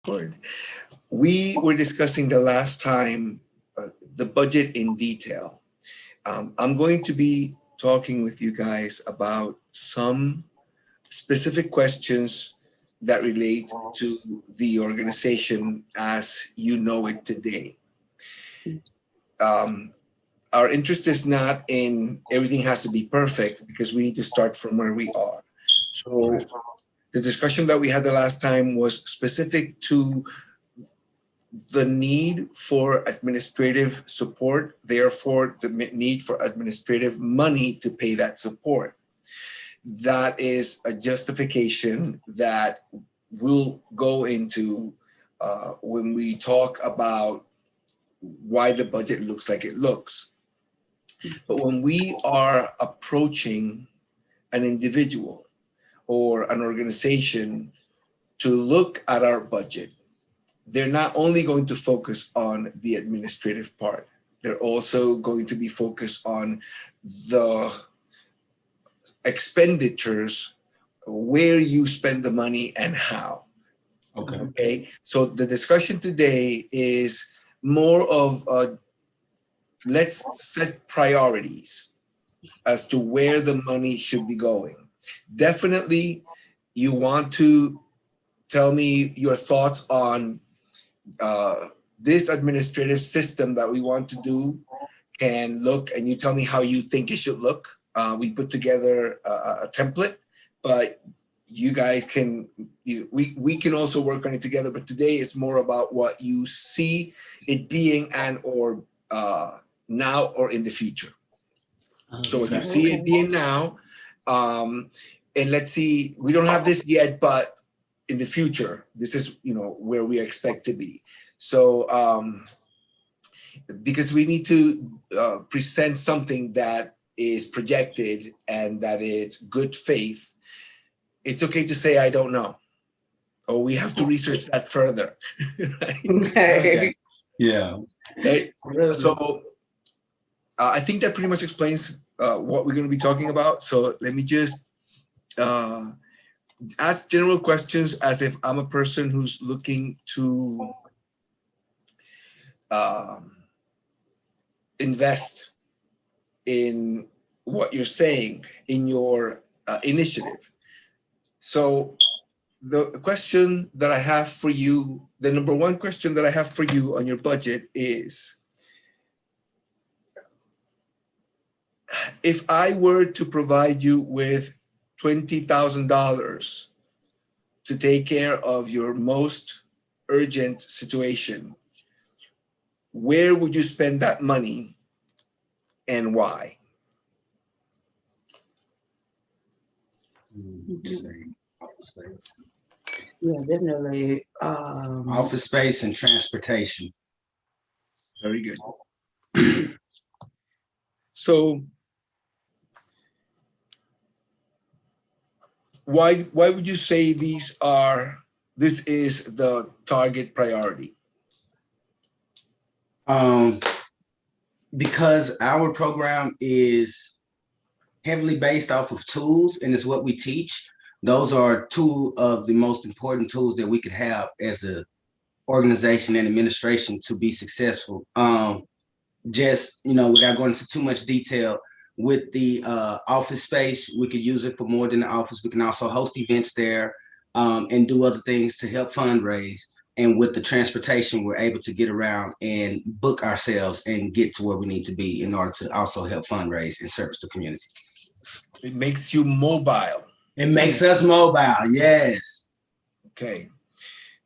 Lord. We were discussing the last time the budget in detail. I'm going to be talking with you guys about some specific questions that relate to the organization as you know it today. Um, our interest is not in everything has to be perfect because we need to start from where we are. So the discussion that we had the last time was specific to the need for administrative support, therefore the need for administrative money to pay that support. That is a justification that we'll go into when we talk about why the budget looks like it looks. But when we are approaching an individual or an organization to look at our budget, they're not only going to focus on the administrative part, they're also going to be focused on the expenditures, where you spend the money and how. Okay. So the discussion today is more of let's set priorities as to where the money should be going. Definitely, you want to tell me your thoughts on this administrative system that we want to do can look, and you tell me how you think it should look. We put together a template, but you guys can, we can also work on it together. But today it's more about what you see it being and or now or in the future. So what you see it being now, and let's see, we don't have this yet, but in the future, this is where we expect to be. So because we need to present something that is projected and that it's good faith, it's okay to say I don't know, or we have to research that further. Right? Okay. Yeah. Right? So I think that pretty much explains what we're going to be talking about. So let me just ask general questions as if I'm a person who's looking to invest in what you're saying in your initiative. So the question that I have for you, the number one question that I have for you on your budget is, if I were to provide you with $20,000 to take care of your most urgent situation, where would you spend that money and why? Office space. Yeah, definitely. Office space and transportation. Very good. So why would you say this is the target priority? Because our program is heavily based off of tools, and it's what we teach. Those are two of the most important tools that we could have as a organization and administration to be successful. Just without going into too much detail, with the office space, we could use it for more than the office. We can also host events there and do other things to help fundraise. And with the transportation, we're able to get around and book ourselves and get to where we need to be in order to also help fundraise and service the community. It makes you mobile. It makes us mobile, yes. Okay.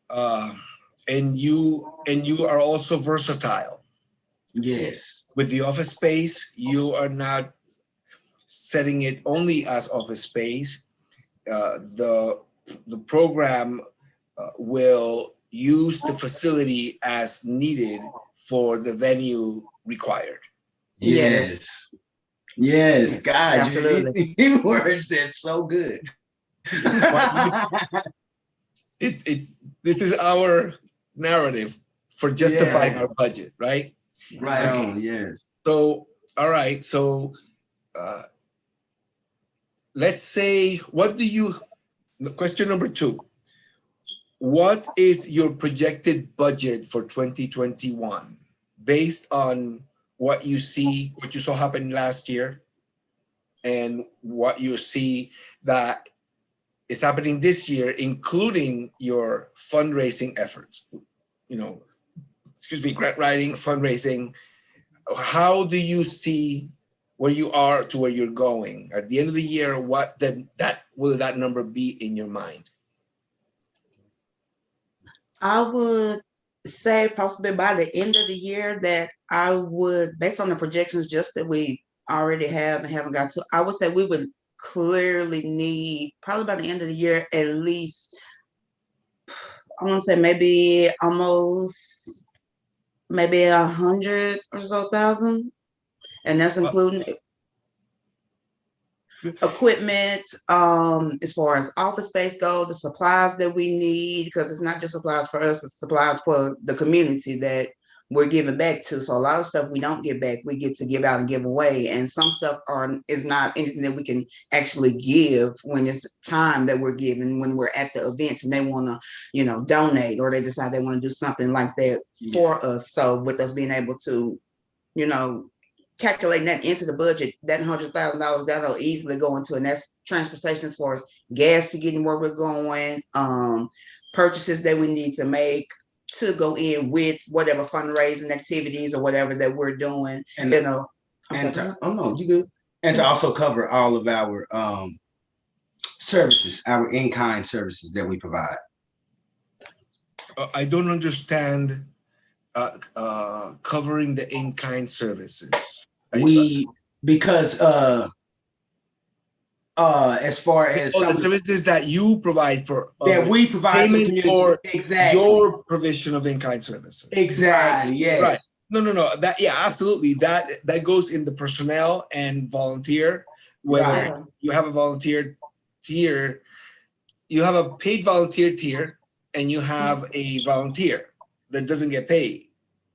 And you are also versatile. Yes. With the office space, you are not setting it only as office space. The program will use the facility as needed for the venue required. Yes. Yes, God, absolutely. these words that's so good. This is our narrative for justifying our budget, right? Right on, yes. So, all right. So, let's say, question number two. what is your projected budget for 2021 based on what you saw happen last year and what you see that is happening this year, including your fundraising efforts, grant writing, fundraising. How do you see where you are to where you're going at the end of the year? What then that will that number be in your mind? I would say possibly by the end of the year that I would, based on the projections just that we already have and haven't got to, I would say we would clearly need probably by the end of the year at least, I want to say maybe almost maybe 100 or so thousand, and that's including equipment, as far as office space go, the supplies that we need, because it's not just supplies for us, it's supplies for the community that we're giving back to. So a lot of stuff we don't get back, we get to give out and give away. And some stuff is not anything that we can actually give when it's time that we're giving, when we're at the events and they want to, donate, or they decide they want to do something like that for us. So with us being able to, calculating that into the budget, that $100,000, that'll easily go into, and that's transportation as far as gas to getting where we're going, purchases that we need to make to go in with whatever fundraising activities or whatever that we're doing. And to also cover all of our services, our in-kind services that we provide. I don't understand covering the in-kind services. Because as far as the services that you provide for that we provide to the community, or exactly your provision of in-kind services. Exactly. Right. Yes. Right. No. That absolutely. That goes in the personnel and volunteer. Whether you have a volunteer tier, you have a paid volunteer tier, and you have a volunteer that doesn't get paid,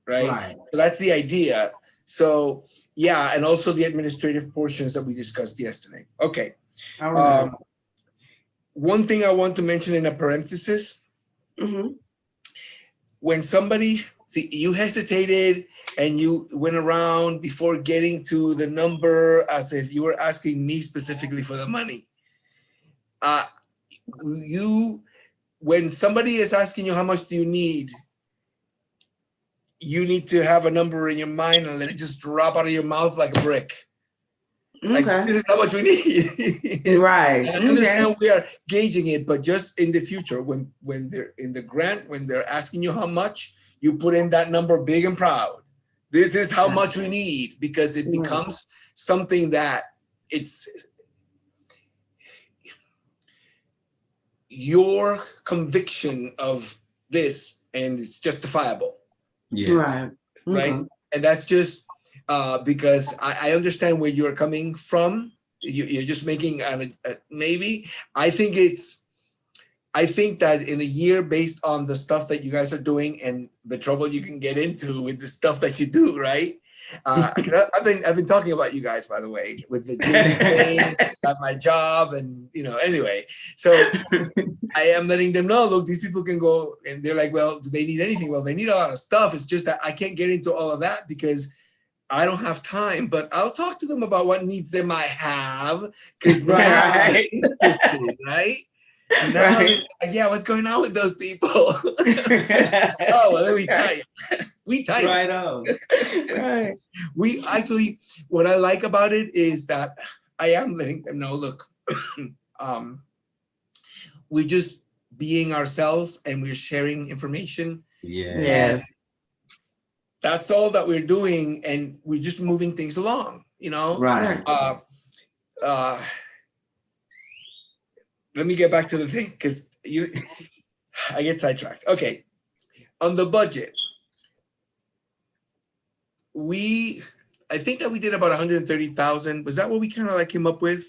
right? So that's the idea. So yeah, and also the administrative portions that we discussed yesterday. Okay. One thing I want to mention in a parenthesis, when somebody, you hesitated and you went around before getting to the number as if you were asking me specifically for the money. When somebody is asking you how much do you need to have a number in your mind and let it just drop out of your mouth like a brick. Like, this is how much we need. Right. And I understand we are gauging it, but just in the future, when they're in the grant, when they're asking you how much, you put in that number big and proud. This is how much we need, because it becomes something that it's your conviction of this, and it's justifiable. Right. Right. And that's just because I understand where you're coming from. You're just making maybe. I think that in a year, based on the stuff that you guys are doing and the trouble you can get into with the stuff that you do, right? I've been talking about you guys, by the way, with the gym thing, at my job, and anyway. So I am letting them know, look, these people can go, and they're like, well, do they need anything? Well, they need a lot of stuff. It's just that I can't get into all of that because I don't have time. But I'll talk to them about what needs they might have, because right. Now, yeah, what's going on with those people? Oh, well, we tight. We tight. Right on. Right. We actually, what I like about it is that I am letting them know, look, we're just being ourselves and we're sharing information. Yes. That's all that we're doing, and we're just moving things along, Right. Let me get back to the thing, because I get sidetracked. Okay. On the budget, I think that we did about 130,000. Was that what we kind of came up with?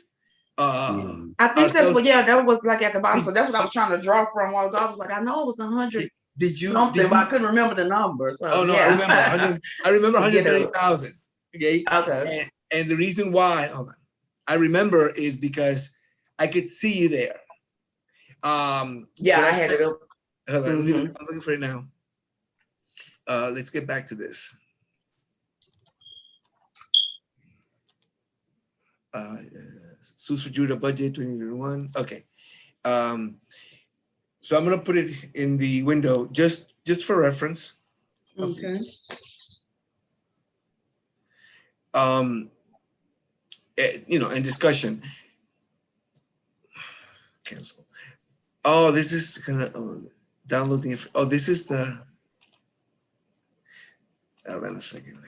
I think that's what, that was like at the bottom. So that's what I was trying to draw from while ago. I was like, I know it was 100. Did you? But I couldn't remember the number. So, oh, no, yeah. I remember 130,000. Okay. Okay. And the reason why, I remember is because I could see you there. I had it up. Hold on, Mhm. I'm looking for it now. Let's get back to this. Schools for Judah budget 2021. Okay. So I'm gonna put it in the window just for reference. Okay. You know, and discussion. Cancel. Oh, this is gonna downloading. Oh, this is the. Hold on a second.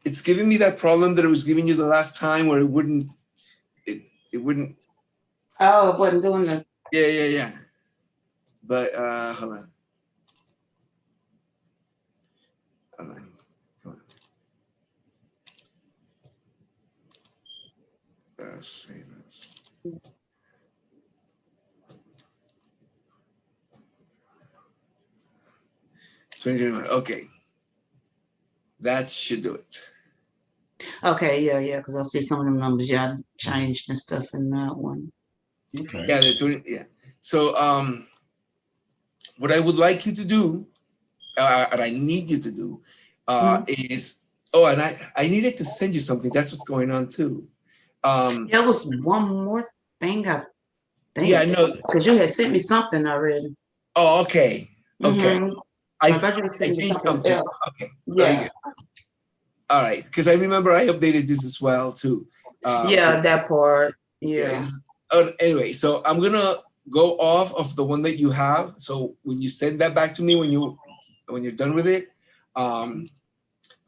It's giving me that problem that it was giving you the last time, where it wouldn't. It wouldn't. Oh, it wasn't doing the. Yeah. But hold on. Hold on. Come on. Save this. Okay. That should do it. Okay, yeah, because I see some of them numbers y'all changed and stuff in that one. Okay. Yeah, they're doing. Yeah. So what I would like you to do, and I need you to do, is and I needed to send you something. That's what's going on too. There was one more thing I think. Yeah, I know. Because you had sent me something already. Oh, okay. Okay. Mhm. I thought you were sending me changed something something. else. Okay. Very Yeah. good. All right, because I remember I updated this as well too. Yeah, that part. Yeah. Anyway, so I'm gonna go off of the one that you have. So when you send that back to me, when you're done with it, hold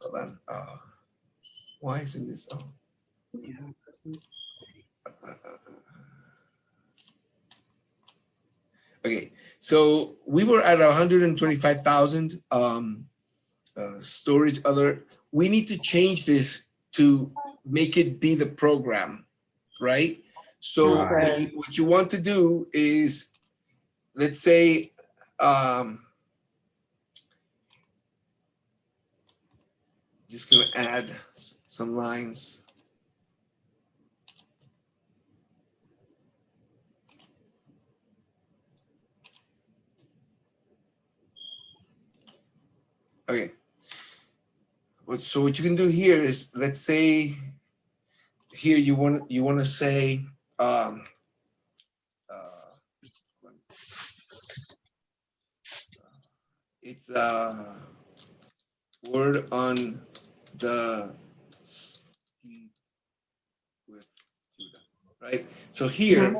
on. Why isn't this? Oh. Yeah. Okay, so we were at 125,000 storage other. We need to change this to make it be the program, right? So Right. what you want to do is, let's say, just gonna add some lines. Okay. So what you can do here is, let's say, here you want to say, it's word on the street with Judah, right? So here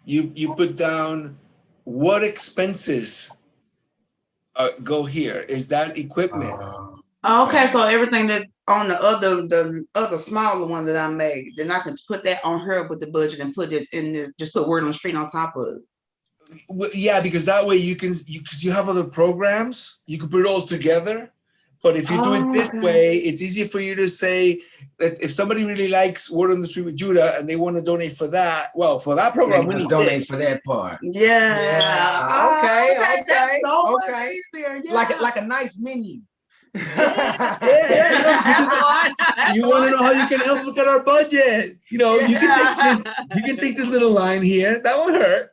you put down what expenses go here. Is that equipment? Okay, so everything that on the other smaller one that I made, then I can put that on her with the budget and put it in this, just put word on the street on top of it. Yeah, because that way because you have other programs, you can put it all together. But if you do it this way, it's easier for you to say that if somebody really likes Word on the Street with Judah and they want to donate for that, well, for that program, we just need donate this. for that part. Yeah. Okay. That's so much Okay. easier. Yeah. Like a nice menu. You want to know how you can help look at our budget? You know, you can take this little line here. That won't hurt.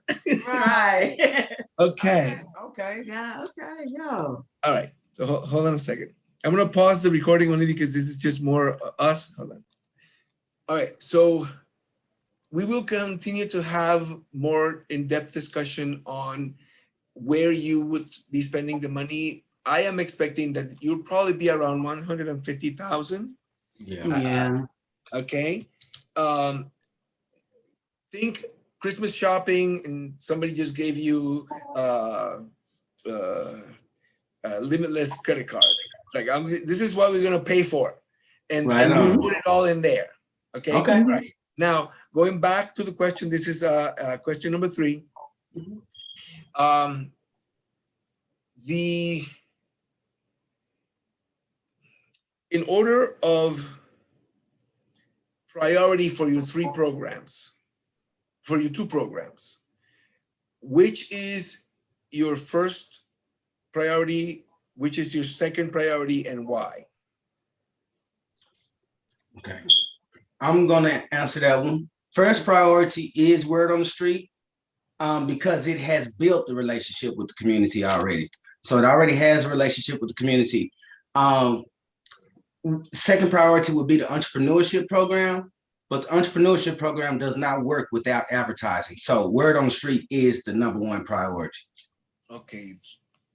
Right. Okay. Okay. Yeah. Okay. Yeah. All right. So hold on a second. I'm gonna pause the recording only because this is just more us. Hold on. All right. So we will continue to have more in-depth discussion on where you would be spending the money. I am expecting that you'll probably be around 150,000. Yeah. Okay. Think Christmas shopping and somebody just gave you limitless credit card. It's like, this is what we're gonna pay for, and you put it all in there. Okay. Okay. Right. Now going back to the question, this is question number 3. In order of priority for your 3 programs, for your 2 programs, which is your first priority, which is your second priority, and why? Okay. I'm gonna answer that one. First priority is Word on the Street. because it has built the relationship with the community already. So it already has a relationship with the community. Second priority would be the entrepreneurship program, but the entrepreneurship program does not work without advertising. So word on the street is the number one priority. Okay,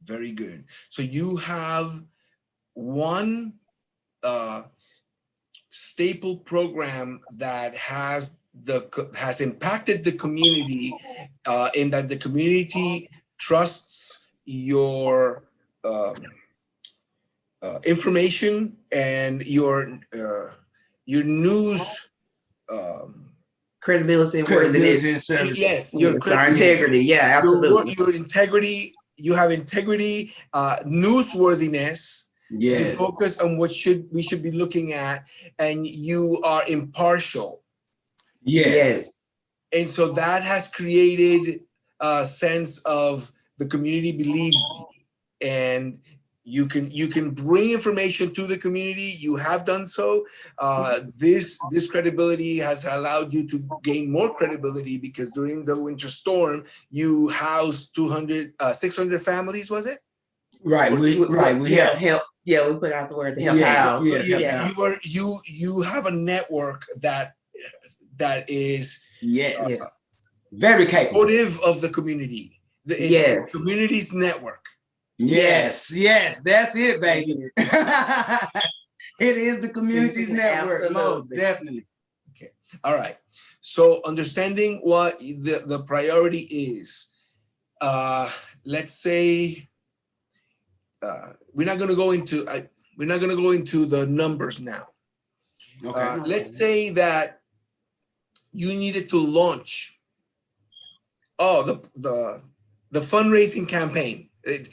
very good. So you have one staple program that has impacted the community in that the community trusts your information and your news Credibility and worthiness. and service. Yes, Our integrity. Yeah, absolutely. your integrity. You have integrity, newsworthiness. Yes. To focus on what we should be looking at, and you are impartial. Yes. And so that has created a sense of the community believes, and you can bring information to the community. You have done so. This credibility has allowed you to gain more credibility because during the winter storm, you housed 600 families, was it? Right. We have help. Yeah, we put out the word to help Yes, out. yeah. You have a network that is very capable supportive of the community. The community's network. Yes, that's it, baby. It is the community's network, most definitely. Okay, all right. So understanding what the priority is, let's say we're not going to go into the numbers now. Okay. Let's say that you needed to launch the fundraising campaign. This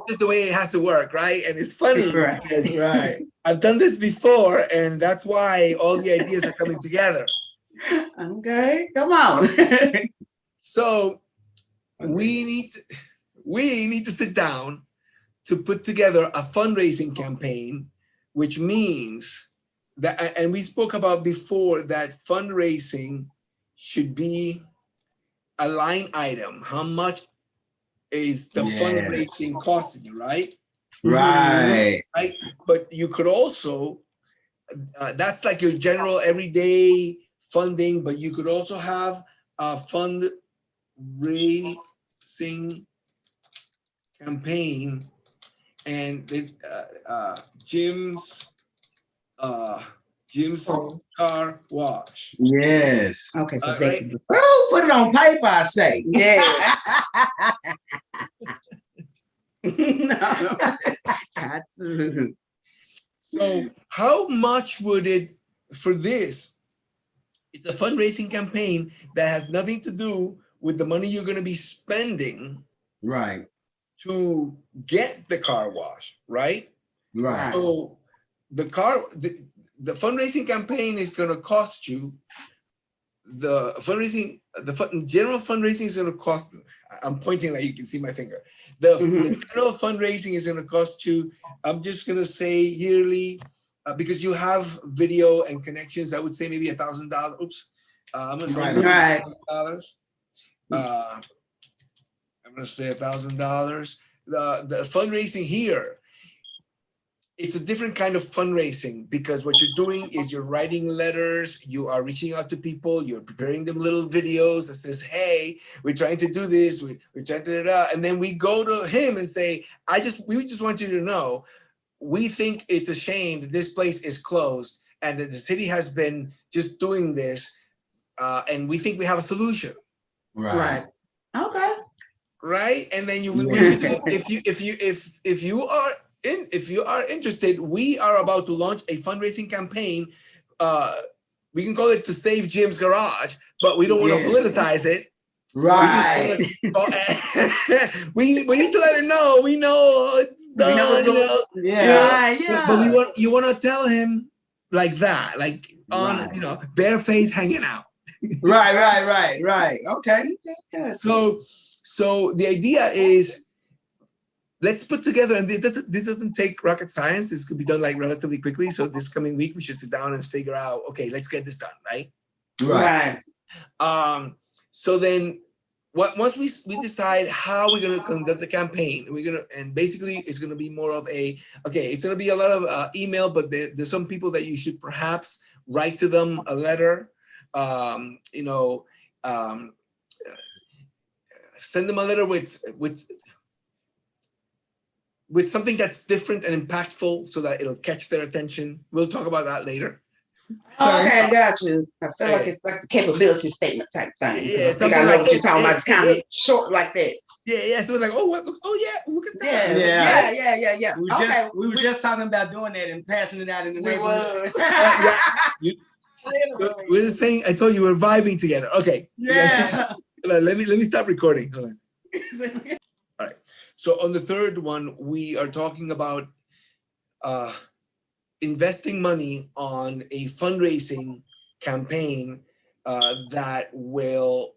is the way it has to work, right? And it's funny because I've done this before, and that's why all the ideas are coming together. Okay, come on. So we need to sit down to put together a fundraising campaign, which means that, and we spoke about before, that fundraising should be a line item. How much is the fundraising costing you, right? Right. But you could also, that's like your general everyday funding, but you could also have a fundraising campaign, and this Jim's Car Wash. Yes. Okay, so right? Put it on paper, I say. Yeah. No. Absolutely. So how much would it, for this, it's a fundraising campaign that has nothing to do with the money you're going to be spending to get the car wash, right? Right. So the fundraising campaign is going to cost you, the general fundraising is going to cost, I'm pointing like you can see my finger. The general fundraising is going to cost you, I'm just going to say yearly, because you have video and connections, I would say maybe $1,000. Oops. I'm going to $1,000. I'm going to say $1,000. The fundraising here, it's a different kind of fundraising, because what you're doing is you're writing letters, you are reaching out to people, you're preparing them little videos that says, hey, we're trying to do this, we're trying to, and then we go to him and say, we just want you to know, we think it's a shame that this place is closed and that the city has been just doing this, and we think we have a solution. Right. Okay. Right, and then if you are interested, we are about to launch a fundraising campaign. We can call it To Save Jim's Garage, but we don't want to politicize it. Right. We need to let her know. We know it's done. But you want to tell him like that, like on bare face hanging out. Right. Okay. So the idea is, let's put together, and this doesn't take rocket science. This could be done like relatively quickly. So this coming week, we should sit down and figure out, okay, let's get this done, right? Right. So then once we decide how we're going to conduct the campaign, and basically it's going to be more of it's going to be a lot of email, but there's some people that you should perhaps write to them a letter, send them a letter with something that's different and impactful so that it'll catch their attention. We'll talk about that later. Okay, I got you. I feel like it's like the capability statement type thing. Yeah, I think I know like what you're talking about. It's kind of short like that. Yeah. So it's like, look at that. Yeah. We were just talking about doing that and passing it out in the We neighborhood. So we're just saying, I told you we're vibing together. Okay. Yeah. Let me stop recording. Hold on. All right. So on the third one, we are talking about investing money on a fundraising campaign that will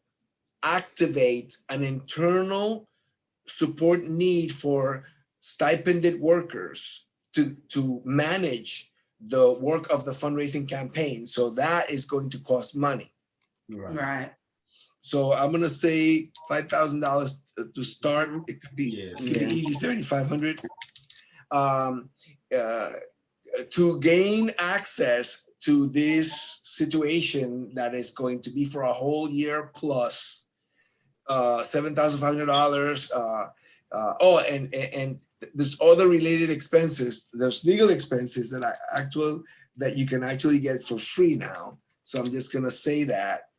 activate an internal support need for stipended workers to manage the work of the fundraising campaign. So that is going to cost money. Right. So I'm gonna say $5,000 to start. It could be easy, $7,500. To gain access to this situation that is going to be for a whole year plus $7,500. And there's other related expenses. There's legal expenses that you can actually get for free now. So I'm just gonna say that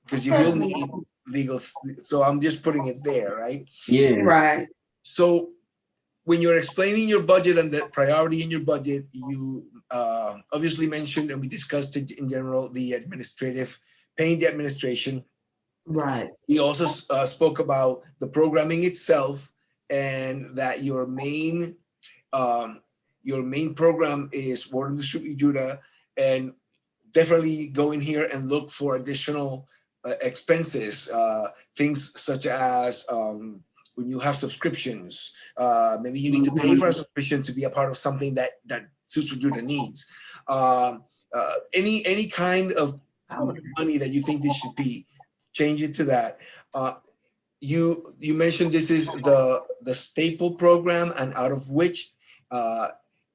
because you will need legal. So I'm just putting it there, right? Yeah. Right. So when you're explaining your budget and the priority in your budget, you obviously mentioned, and we discussed it in general, the paying the administration. Right. We also spoke about the programming itself, and that your main program is Water and District Judah, and definitely go in here and look for additional expenses, things such as when you have subscriptions, maybe you need to pay for a subscription to be a part of something that Sister Judah needs. Any kind of money that you think this should be, change it to that. You mentioned this is the staple program, and out of which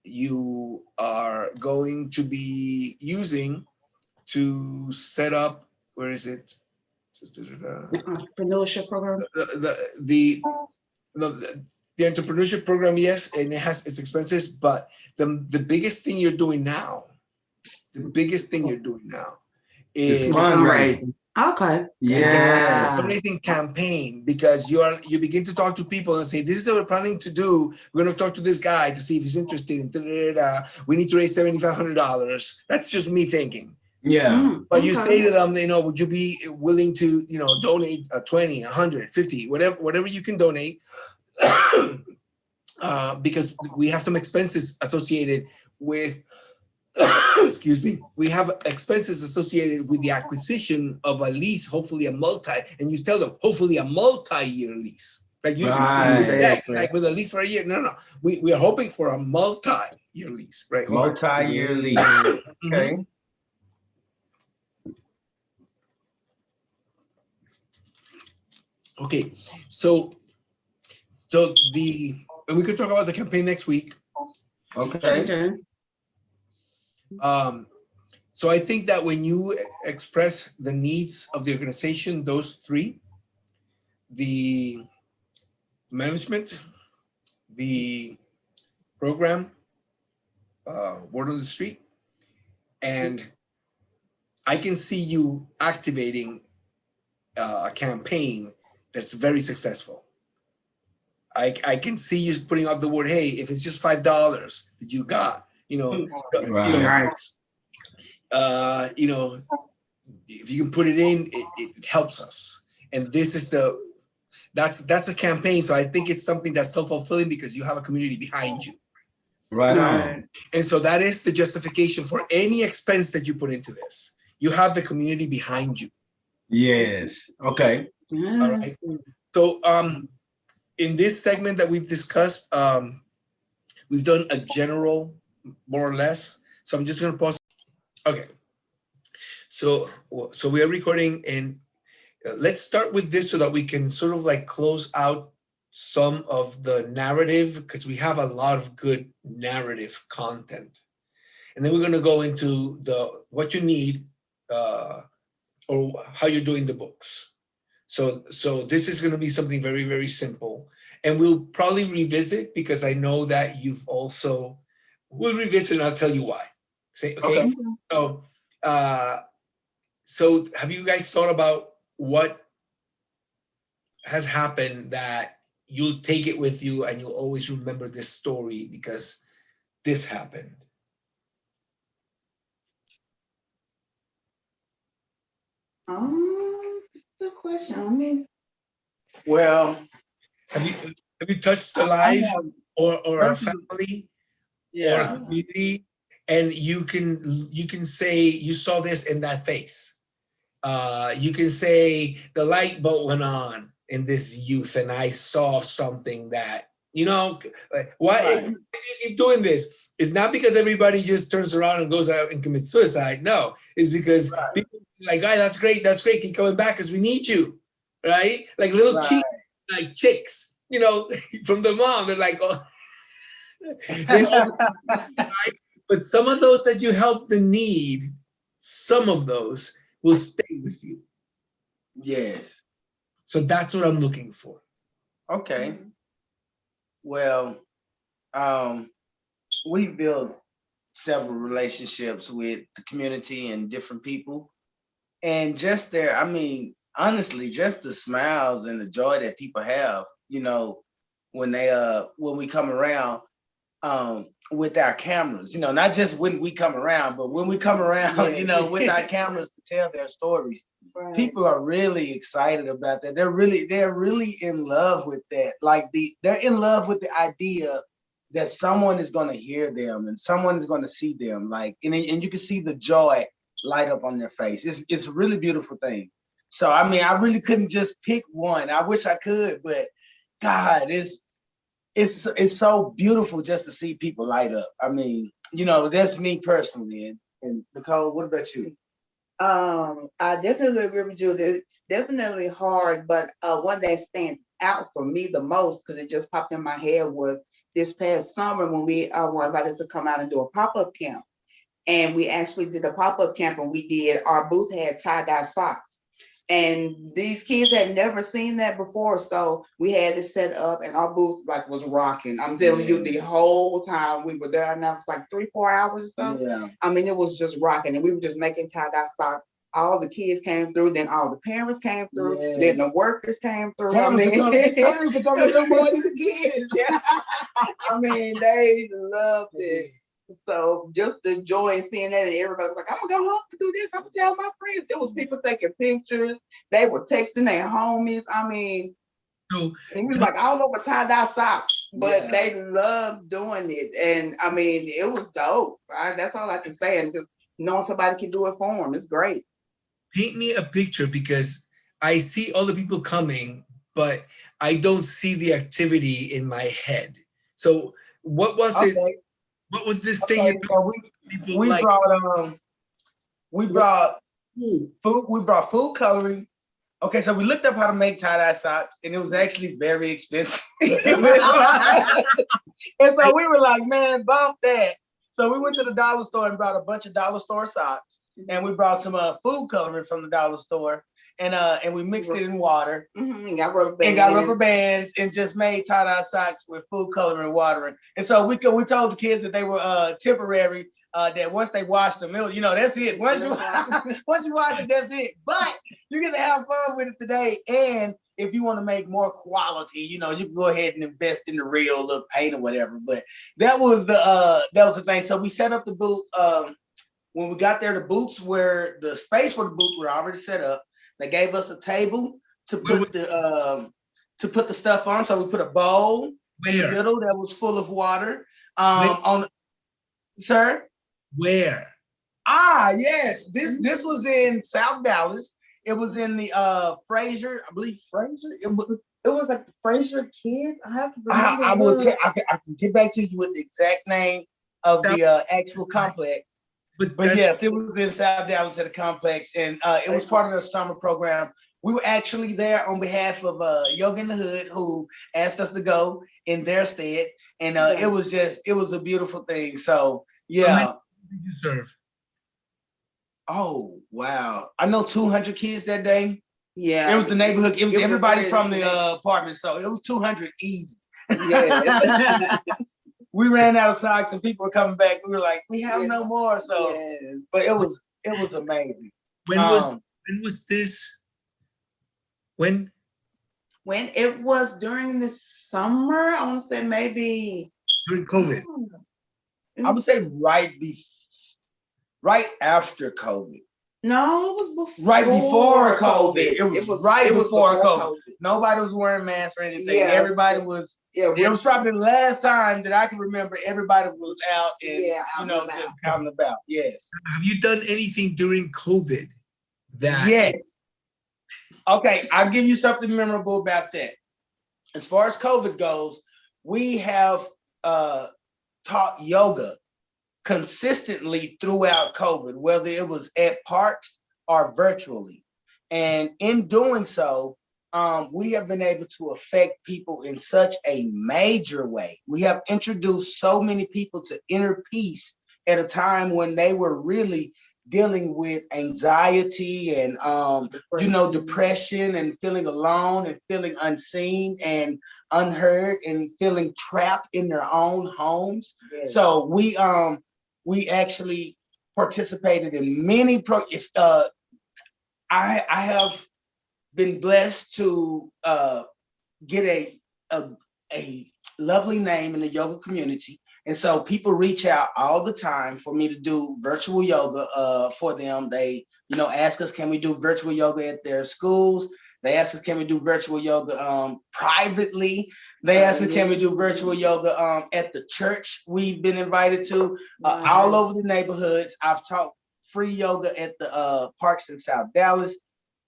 you are going to be using to set up, where is it? The entrepreneurship program. The entrepreneurship program, yes, and it has its expenses, but the biggest thing you're doing now, is fundraising. Okay. Yeah. fundraising campaign, because you begin to talk to people and say, this is what we're planning to do. We're going to talk to this guy to see if he's interested in we need to raise $7,500. That's just me thinking. Yeah. But you say to them, would you be willing to, donate 20, 100, 50, whatever you can donate, because we have some expenses associated with, excuse me, we have expenses associated with the acquisition of a lease, hopefully and you tell them, hopefully a multi-year lease. Like like with a lease for a year. No. We are hoping for a multi-year lease, right? Multi-year lease. Okay. Okay, so and we could talk about the campaign next week. Okay. So I think that when you express the needs of the organization, those three, the management, the program, word on the street, and I can see you activating a campaign that's very successful. I can see you putting out the word, hey, if it's just $5 that you got, Right. if you can put it in, it helps us. And this is that's a campaign. So I think it's something that's self-fulfilling because you have a community behind you. Right on. And so that is the justification for any expense that you put into this. You have the community behind you. Yes. Okay. All right. So in this segment that we've discussed, we've done a general, more or less. So I'm just going to pause. Okay. So we are recording, and let's start with this so that we can sort of like close out some of the narrative, because we have a lot of good narrative content. And then we're going to go into what you need or how you're doing the books. So this is going to be something very, very simple. And we'll probably revisit, because I know that we'll revisit and I'll tell you why. Okay. So have you guys thought about what has happened that you'll take it with you and you'll always remember this story because this happened? Good question. I mean, Well, have you touched a life or a family or a community, and you can say you saw this in that face? You can say the light bulb went on in this youth and I saw something that, why you keep doing this? It's not because everybody just turns around and goes out and commits suicide. No, it's because people are like, "Guy, that's great, keep coming back because we need you," right? Like little cheeks, like chicks, from the mom. They're like, "Oh," right? But some of those that you help the need, some of those will stay with you. Yes. So that's what I'm looking for. Okay. Well, we built several relationships with the community and different people. And just honestly, just the smiles and the joy that people have, when we come around, with our cameras, not just when we come around, but when we come around, with our cameras to tell their stories. Right. People are really excited about that. They're really in love with that. Like they're in love with the idea that someone is going to hear them and someone is going to see them. Like, and you can see the joy light up on their face. It's a really beautiful thing. So, I really couldn't just pick one. I wish I could, but God, it's so beautiful just to see people light up. That's me personally. And Nicole, what about you? I definitely agree with you. It's definitely hard, but one that stands out for me the most, because it just popped in my head, was this past summer when we were invited to come out and do a pop-up camp. And we actually did a pop-up camp, and our booth had tie-dye socks. And these kids had never seen that before. So we had it set up and our booth was rocking. I'm telling you, the whole time we were there, and that was like 3-4 hours or so. Yeah. It was just rocking. And we were just making tie-dye socks. All the kids came through, then all the parents came through, then the workers came through. Parents are coming through more than the kids. Yeah. They loved it. So just the joy in seeing that, and everybody was like, "I'm gonna go home and do this. I'm gonna tell my friends." There was people taking pictures. They were texting their homies. It was like all over tie-dye socks, but they loved doing it, and it was dope. That's all I can say, and just knowing somebody can do it for them, it's great. Paint me a picture, because I see all the people coming, but I don't see the activity in my head. So what was it? What was this thing? So we brought food. We brought food coloring. Okay, so we looked up how to make tie-dye socks, and it was actually very expensive. And so we were like, "Man, bump that." So we went to the dollar store and brought a bunch of dollar store socks, and we brought some food coloring from the dollar store, and we mixed it in water. And got rubber bands and just made tie-dye socks with food coloring and watering. And so we told the kids that they were temporary, that once they washed them, that's it. Once you wash it, that's it. But you get to have fun with it today. And if you want to make more quality, you can go ahead and invest in the real little paint or whatever. But that was the thing. So we set up the booth. When we got there, the space for the booth were already set up. They gave us a table to put the stuff on. So we put a bowl in the middle that was full of water. Sir? Where? Yes. This was in South Dallas. It was in the Fraser, I believe Fraser. It was like the Fraser Kids. I have to remember. I can get back to you with the exact name of the actual complex. But yes, it was in South Dallas at a complex, and it was part of their summer program. we were actually there on behalf of Yoga in the Hood, who asked us to go in their stead, and it was a beautiful thing. So How many yeah. did you serve? Oh wow! I know 200 kids that day. Yeah. It was the neighborhood. It was everybody from the the apartment, so it was 200 easy. yes. We ran out of socks, and people were coming back. We were like, we have no more. So, Yes. but it was amazing. When was this? When? When it was during the summer, I want to say maybe During COVID. I would say right after COVID. No, it was before. Right before COVID. It was right before COVID. Nobody was wearing masks or anything. Yeah. Everybody was. Yeah, It was probably the last time that I can remember everybody was out and just out and about. Yes. Have you done anything during COVID that? Yes. Okay, I'll give you something memorable about that. As far as COVID goes, we have taught yoga consistently throughout COVID, whether it was at parks or virtually. And in doing so, we have been able to affect people in such a major way. We have introduced so many people to inner peace at a time when they were really dealing with anxiety and depression and feeling alone and feeling unseen and unheard and feeling trapped in their own homes. Yes. So we actually participated in many I have been blessed to get a lovely name in the yoga community. And so people reach out all the time for me to do virtual yoga for them. They, ask us, can we do virtual yoga at their schools? They ask us, can we do virtual yoga privately? They ask us, can we do virtual yoga at the church we've been invited to? All over the neighborhoods. I've taught free yoga at the parks in South Dallas.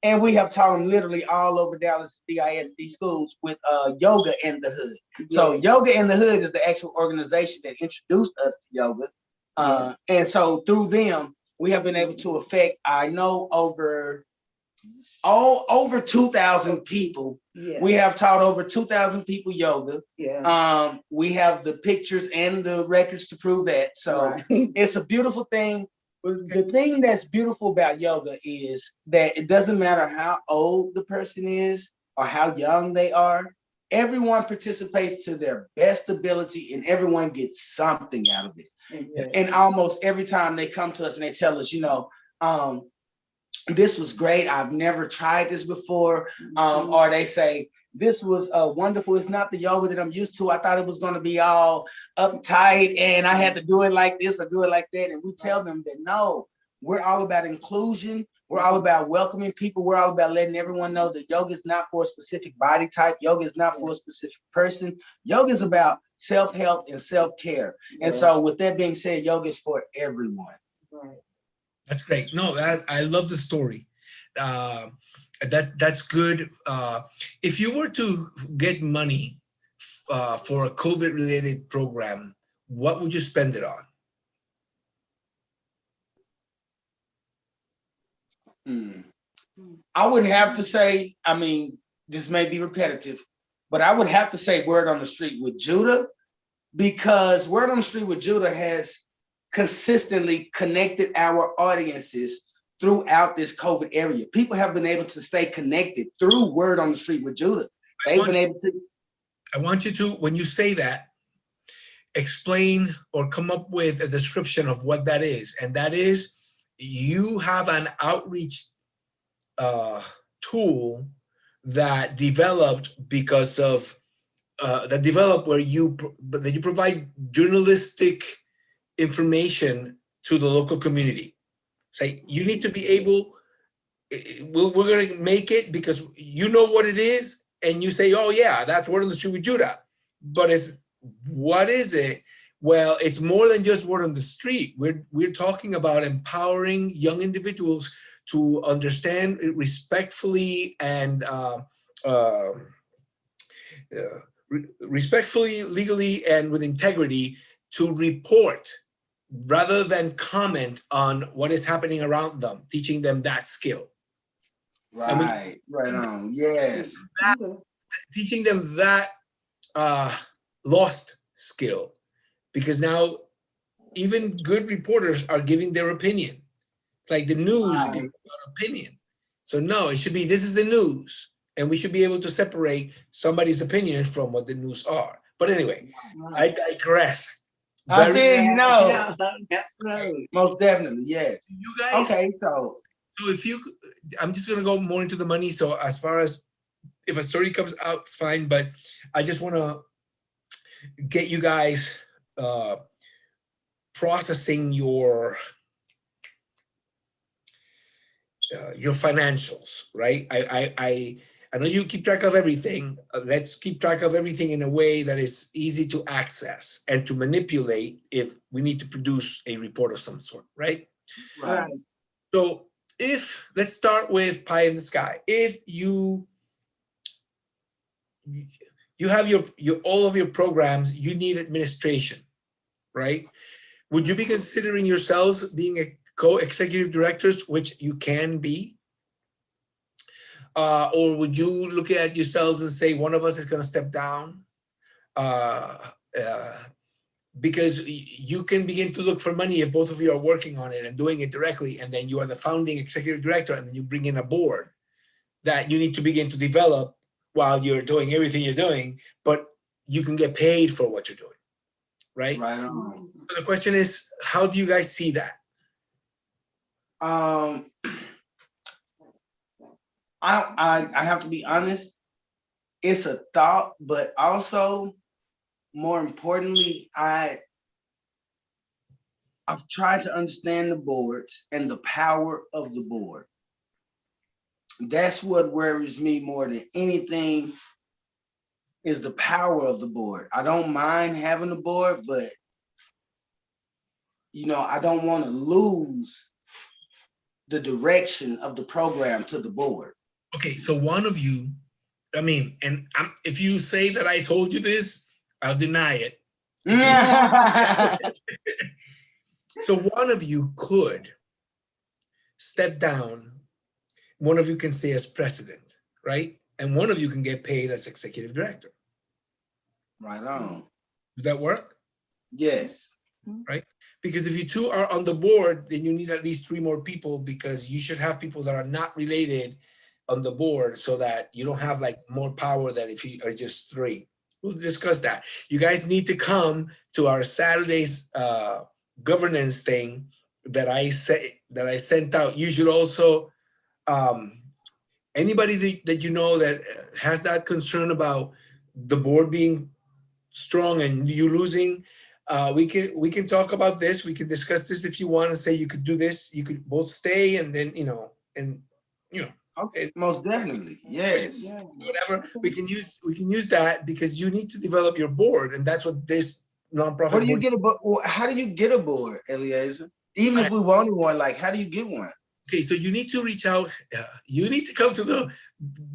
And we have taught them literally all over Dallas, DISD schools with Yoga in the Hood. Yeah. So Yoga in the Hood is the actual organization that introduced us to yoga. And so through them, we have been able to affect, I know, over 2,000 people. Yeah. We have taught over 2,000 people yoga. Yeah. We have the pictures and the records to prove that. So It's a beautiful thing. The thing that's beautiful about yoga is that it doesn't matter how old the person is or how young they are. Everyone participates to their best ability and everyone gets something out of it. Mm-hmm. And almost every time they come to us and they tell us, this was great. I've never tried this before. Or they say, this was wonderful. It's not the yoga that I'm used to. I thought it was going to be all uptight and I had to do it like this or do it like that. And we tell them that no, we're all about inclusion. We're all about welcoming people. We're all about letting everyone know that yoga is not for a specific body type. Yoga is not for a specific person. Yoga is about self-help and self-care. And so with that being said, yoga is for everyone. Right. That's great. No, I love the story. That's good. If you were to get money for a COVID-related program, what would you spend it on? I would have to say, this may be repetitive, but I would have to say Word on the Street with Judah, because Word on the Street with Judah has consistently connected our audiences throughout this COVID area. People have been able to stay connected through Word on the Street with Judah. They've been able to. I want you to, when you say that, explain or come up with a description of what that is. And that is, you have an outreach tool that developed because of, where you provide journalistic information to the local community. Say, you need to be able, we're going to make it because you know what it is, and you say, oh yeah, that's Word on the Street with Judah. But what is it? Well, it's more than just Word on the Street. We're talking about empowering young individuals to understand respectfully and respectfully, legally, and with integrity to report rather than comment on what is happening around them, teaching them that skill. And we Right on. Yes. Okay. teaching them that lost skill, because now even good reporters are giving their opinion. Like the news is Right. about opinion. So no, it should be, this is the news, and we should be able to separate somebody's opinion from what the news are. But anyway, I digress. I Very, feel you know. Yeah, absolutely. Most definitely. Yes. you guys. Okay. So So if you, I'm just gonna go more into the money. So as far as if a story comes out, it's fine. But I just want to get you guys processing your financials, right? I know you keep track of everything. Let's keep track of everything in a way that is easy to access and to manipulate if we need to produce a report of some sort, right? right. So if, let's start with pie in the sky. If you have your all of your programs, you need administration, right? Would you be considering yourselves being a co-executive directors, which you can be? Or would you look at yourselves and say one of us is going to step down? Uh, uh, because you can begin to look for money if both of you are working on it and doing it directly, and then you are the founding executive director, and then you bring in a board that you need to begin to develop while you're doing everything you're doing, but you can get paid for what you're doing, right? Right on. So the question is, how do you guys see that? Um, I have to be honest. It's a thought, but also more importantly, I've tried to understand the boards and the power of the board. That's what worries me more than anything is the power of the board. I don't mind having a board, but I don't want to lose the direction of the program to the board. Okay, so one of you, I mean, and if you say that I told you this, I'll deny it. So one of you could step down, one of you can stay as president, right? And one of you can get paid as executive director. Right on. Does that work? Yes. Right? Because if you two are on the board, then you need at least 3 more people, because you should have people that are not related on the board so that you don't have like more power than if you are just 3. We'll discuss that. You guys need to come to our Saturday's governance thing that I sent out. You should also, anybody that you know that has that concern about the board being strong and you losing, we can talk about this. We can discuss this if you want, and say you could do this. You could both stay, and then Okay, most definitely. Yes. whatever we can use that, because you need to develop your board, and that's what this nonprofit. What do you get how do you get a board, Eliezer? Even if we wanted one, like how do you get one? Okay, so you need to reach out. You need to come to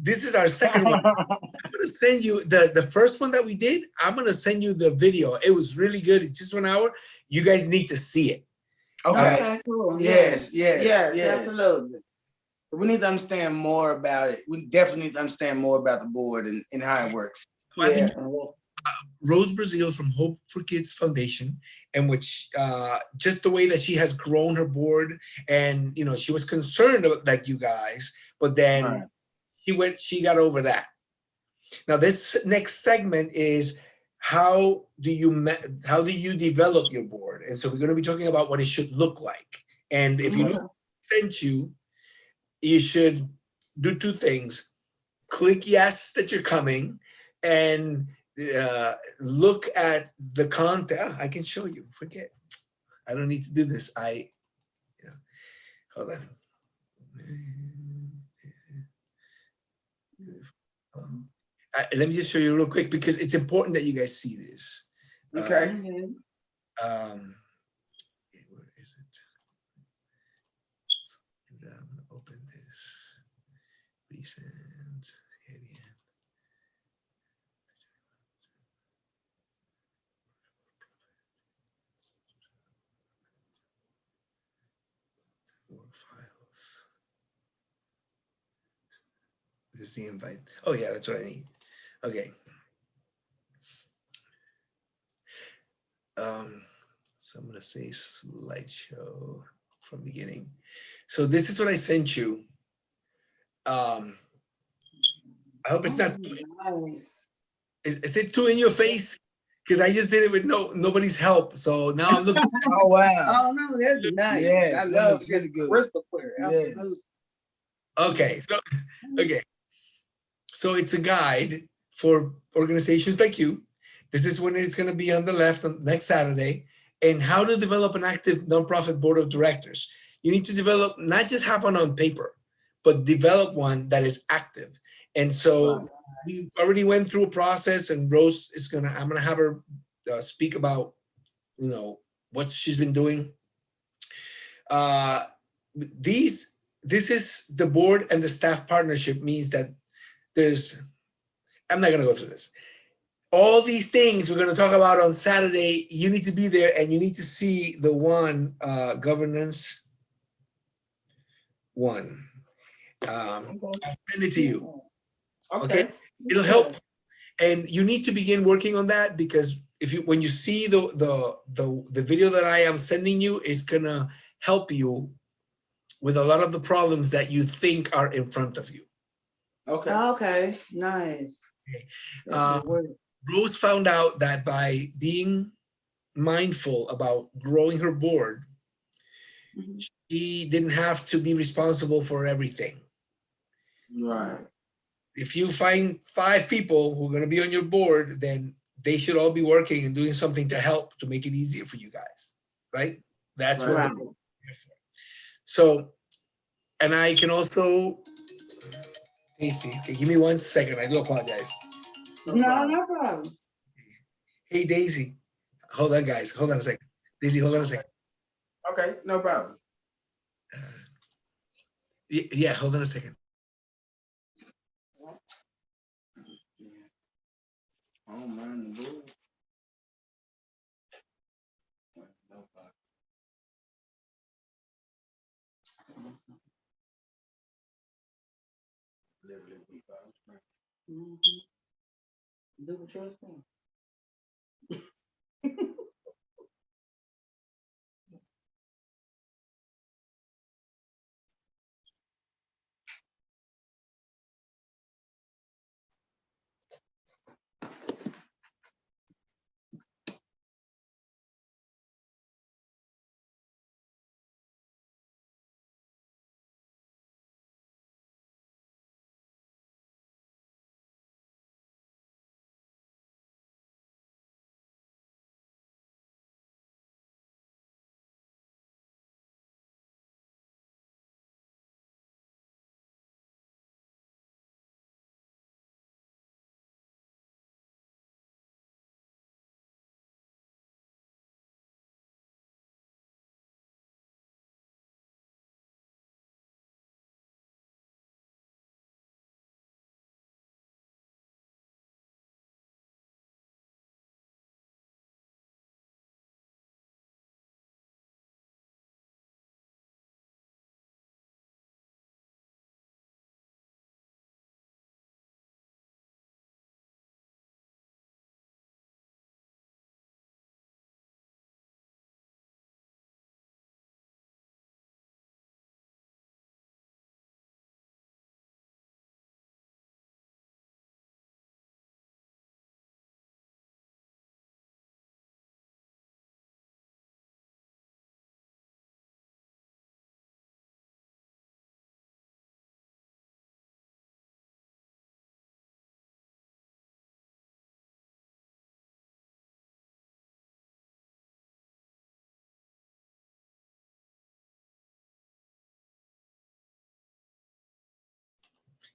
this is our second one. I'm gonna send you the first one that we did. I'm gonna send you the video. It was really good. It's just 1 hour. You guys need to see it. Okay, cool. Yes, Absolutely. We need to understand more about it. We definitely need to understand more about the board and how it works. I think Rose Brazil from Hope for Kids Foundation, and which just the way that she has grown her board, and she was concerned about like you guys, but then she got over that. Now this next segment is how do you develop your board, and so we're going to be talking about what it should look like. And if you look sent you should do 2 things: click yes that you're coming, and look at the content. I can show you. Forget. I don't need to do this. Hold on. Let me just show you real quick, because it's important that you guys see this. Okay. Where is it? I'm gonna open this. Recent. Files. This is the invite. Oh yeah, that's what I need. Okay. So I'm gonna say slideshow from beginning. So this is what I sent you. I hope it's not. Nice. Is it too in your face? Because I just did it with nobody's help. So now I'm looking. Oh wow. Oh no, that's nice. Yes, I that love looks really good. crystal clear. Yes. Absolutely. Okay. So it's a guide for organizations like you. This is when it's going to be on the left on next Saturday, and how to develop an active nonprofit board of directors. You need to develop, not just have one on paper, but develop one that is active. And so we already went through a process, and Rose is I'm gonna have her speak about, what she's been doing. This is the board and the staff partnership, means that I'm not gonna go through this. All these things we're gonna talk about on Saturday, you need to be there, and you need to see the one, governance one. I'll send it to you. Okay. It'll help. And you need to begin working on that, because when you see the video that I am sending you, it's gonna help you with a lot of the problems that you think are in front of you. Okay. Okay. Nice. Rose found out that by being mindful about growing her board, she didn't have to be responsible for everything. Right. If you find 5 people who are going to be on your board, then they should all be working and doing something to help to make it easier for you guys, right? That's what they're here for. So, and I can also, Daisy, okay, give me 1 second. I do apologize. No problem. Hey, Daisy, hold on, guys. Hold on a second. Daisy, hold on a second. Okay, no problem. Yeah, hold on a second. Oh man, boo. Do what you're saying.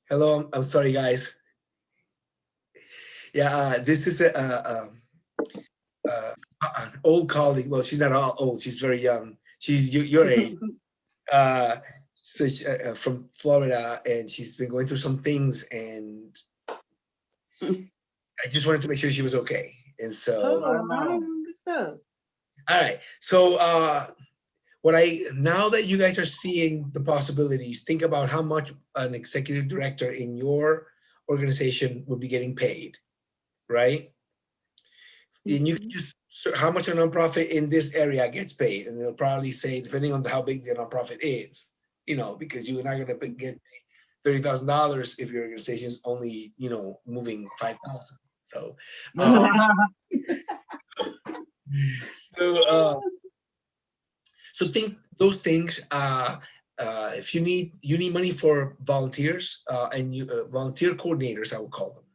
Hello, I'm sorry, guys. Yeah, this is an old colleague. Well, she's not all old. She's very young. She's your age. So from Florida, and she's been going through some things, and I just wanted to make sure she was okay. And so, all right. So now that you guys are seeing the possibilities, think about how much an executive director in your organization would be getting paid, right? And you can just how much a nonprofit in this area gets paid, and they'll probably say, depending on how big the nonprofit is, because you're not going to get $30,000 if your organization is only, moving 5,000. So, so think those things. If you need money for volunteers and volunteer coordinators, I would call them,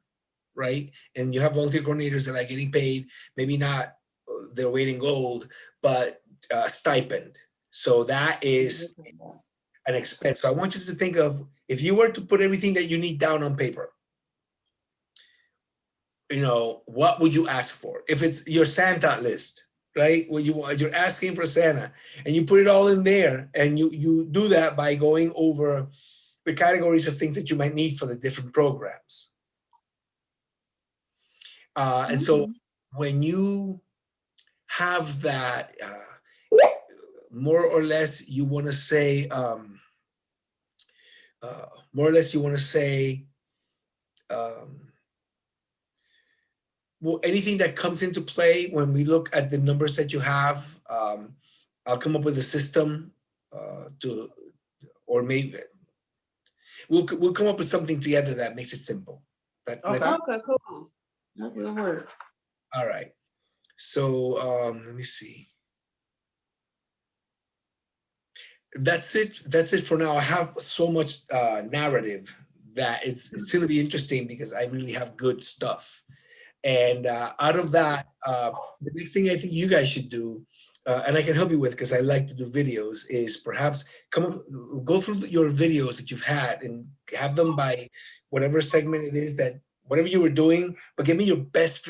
right? And you have volunteer coordinators that are getting paid, maybe not their weight in gold, but stipend. So that is an expense. So I want you to think of, if you were to put everything that you need down on paper, what would you ask for? If it's your Santa list, right? What you're asking for Santa, and you put it all in there, and you do that by going over the categories of things that you might need for the different programs. And so when you have that, more or less, you want to say, well, anything that comes into play when we look at the numbers that you have, I'll come up with a system or maybe we'll come up with something together that makes it simple. But Okay, cool. That will work. All right. So let me see. That's it for now. I have so much narrative that it's going to be interesting because I really have good stuff. And out of that, the next thing I think you guys should do, and I can help you with because I like to do videos, is perhaps go through your videos that you've had and have them by whatever segment it is, that whatever you were doing, but give me your best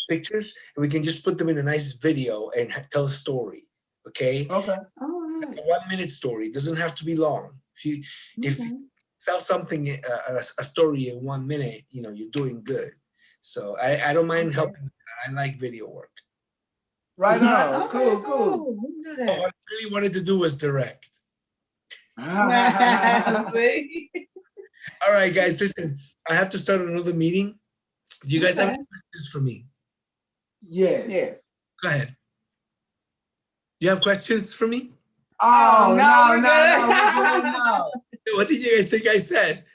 pictures, and we can just put them in a nice video and tell a story. Okay. Okay. Like a 1 minute story. It doesn't have to be long. If you tell something, a story in 1 minute, you're doing good. So I don't mind helping. I like video work. Right on. Cool. Do that. What I really wanted to do was direct. See? All right, guys, listen, I have to start another meeting. Do you guys have any questions for me? Yes. Go ahead. You have questions for me? Oh, no. What did you guys think I said?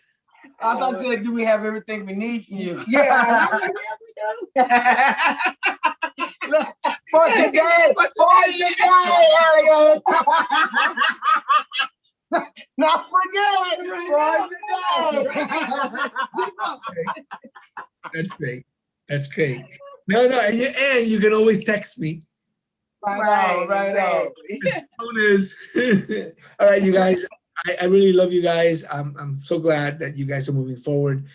I thought you said, do we have everything we need from you? Yeah. For today. Not forget. For today. That's great. No, and you can always text me. Right on. All right, you guys. I really love you guys. I'm so glad that you guys are moving forward.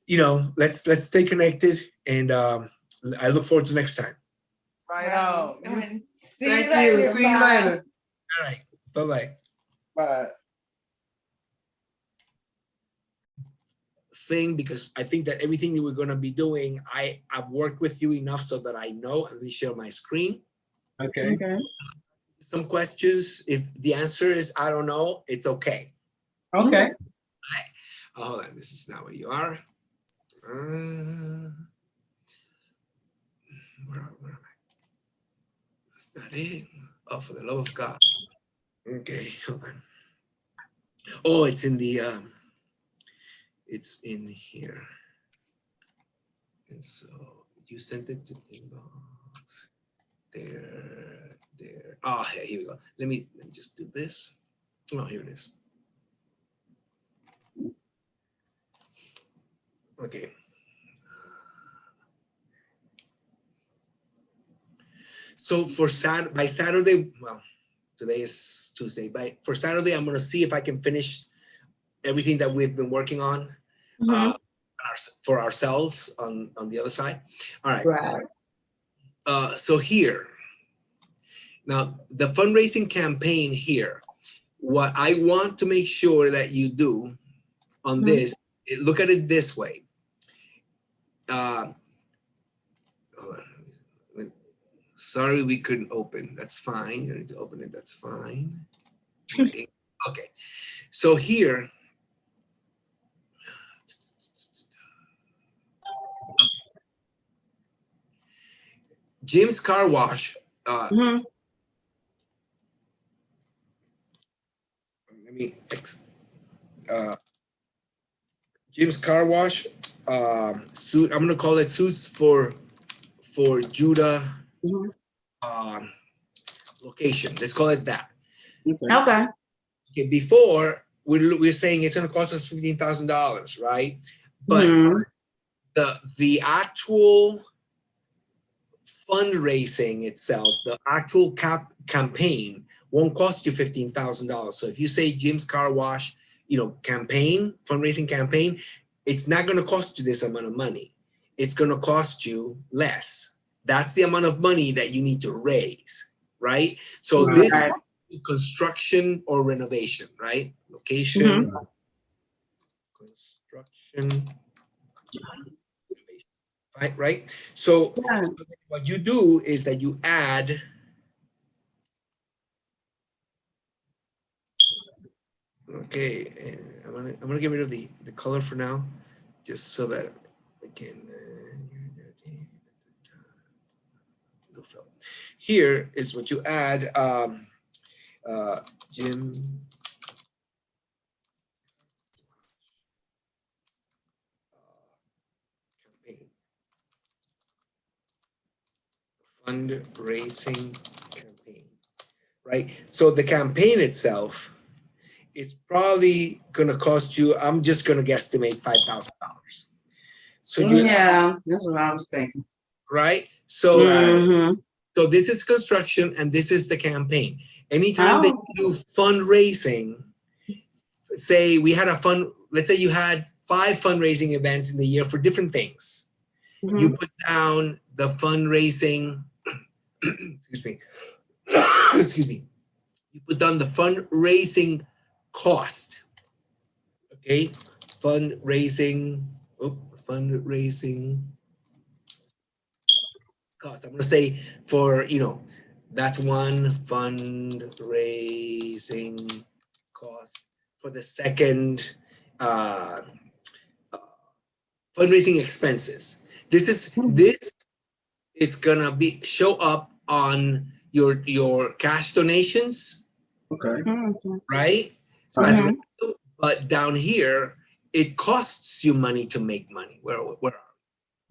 Let's stay connected, and I look forward to next time. Right on. See you later. All right. Bye-bye. Bye. Thing, because I think that everything that we're going to be doing, I've worked with you enough so that I know, and we share my screen. Okay. Some questions. If the answer is I don't know, it's okay. Okay. Hold on, this is not where you are. Where am I? That's not it. Oh, for the love of God. Okay, hold on. Oh, it's in the it's in here. And so you sent it to inbox. There. Oh, yeah, here we go. Let me just do this. Oh, here it is. Okay. So by Saturday, well, today is Tuesday. For Saturday, I'm going to see if I can finish everything that we've been working on for ourselves on the other side. All right. Right. So here. Now, the fundraising campaign here, what I want to make sure that you do on this, look at it this way. Sorry, we couldn't open. That's fine. You need to open it. That's fine. Okay. So here, Jim's Car Wash. Mhm. Let me. Jim's Car Wash. Suit. I'm gonna call it suits for Judah. Mhm. Location. Let's call it that. Okay. Okay. Before we're saying it's gonna cost us $15,000, right? But Mhm. the actual fundraising itself, the actual campaign won't cost you $15,000. So if you say Jim's Car Wash, fundraising campaign, it's not going to cost you this amount of money. It's going to cost you less. That's the amount of money that you need to raise, right? So this Right. is construction or renovation, right? Location, construction, right? So Yeah. what you do is that you add. Okay, and I'm gonna get rid of the color for now, just so that I can. No fill. Here is what you add. Jim. Campaign. Fundraising campaign. Right. So the campaign itself is probably gonna cost you. I'm just gonna guesstimate $5,000. So you Yeah, that's what I was thinking. right. So Mhm. so this is construction and this is the campaign. Anytime that you do fundraising, say we had let's say you had 5 fundraising events in the year for different things. Mhm. You put down the fundraising, excuse me, excuse me. You put down the fundraising cost. Okay, fundraising cost. I'm gonna say for that's one fundraising cost. For the second, fundraising expenses. This is gonna show up on your cash donations, Okay. Mhm. right? All As right. revenue, but down here, it costs you money to make money. Where are we?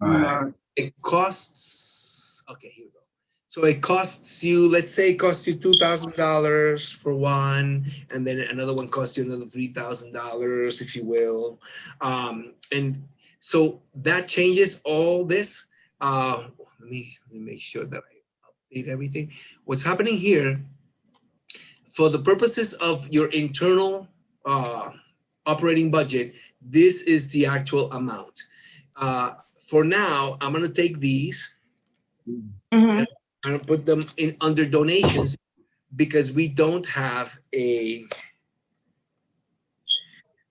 All right. It costs. Okay, here we go. So it costs you. Let's say it costs you $2,000 for one, and then another one costs you another $3,000, if you will. And so that changes all this. Let me make sure that I update everything. What's happening here? For the purposes of your internal operating budget, this is the actual amount. For now, I'm gonna take these Mhm. and I'm gonna put them in under donations because we don't have a.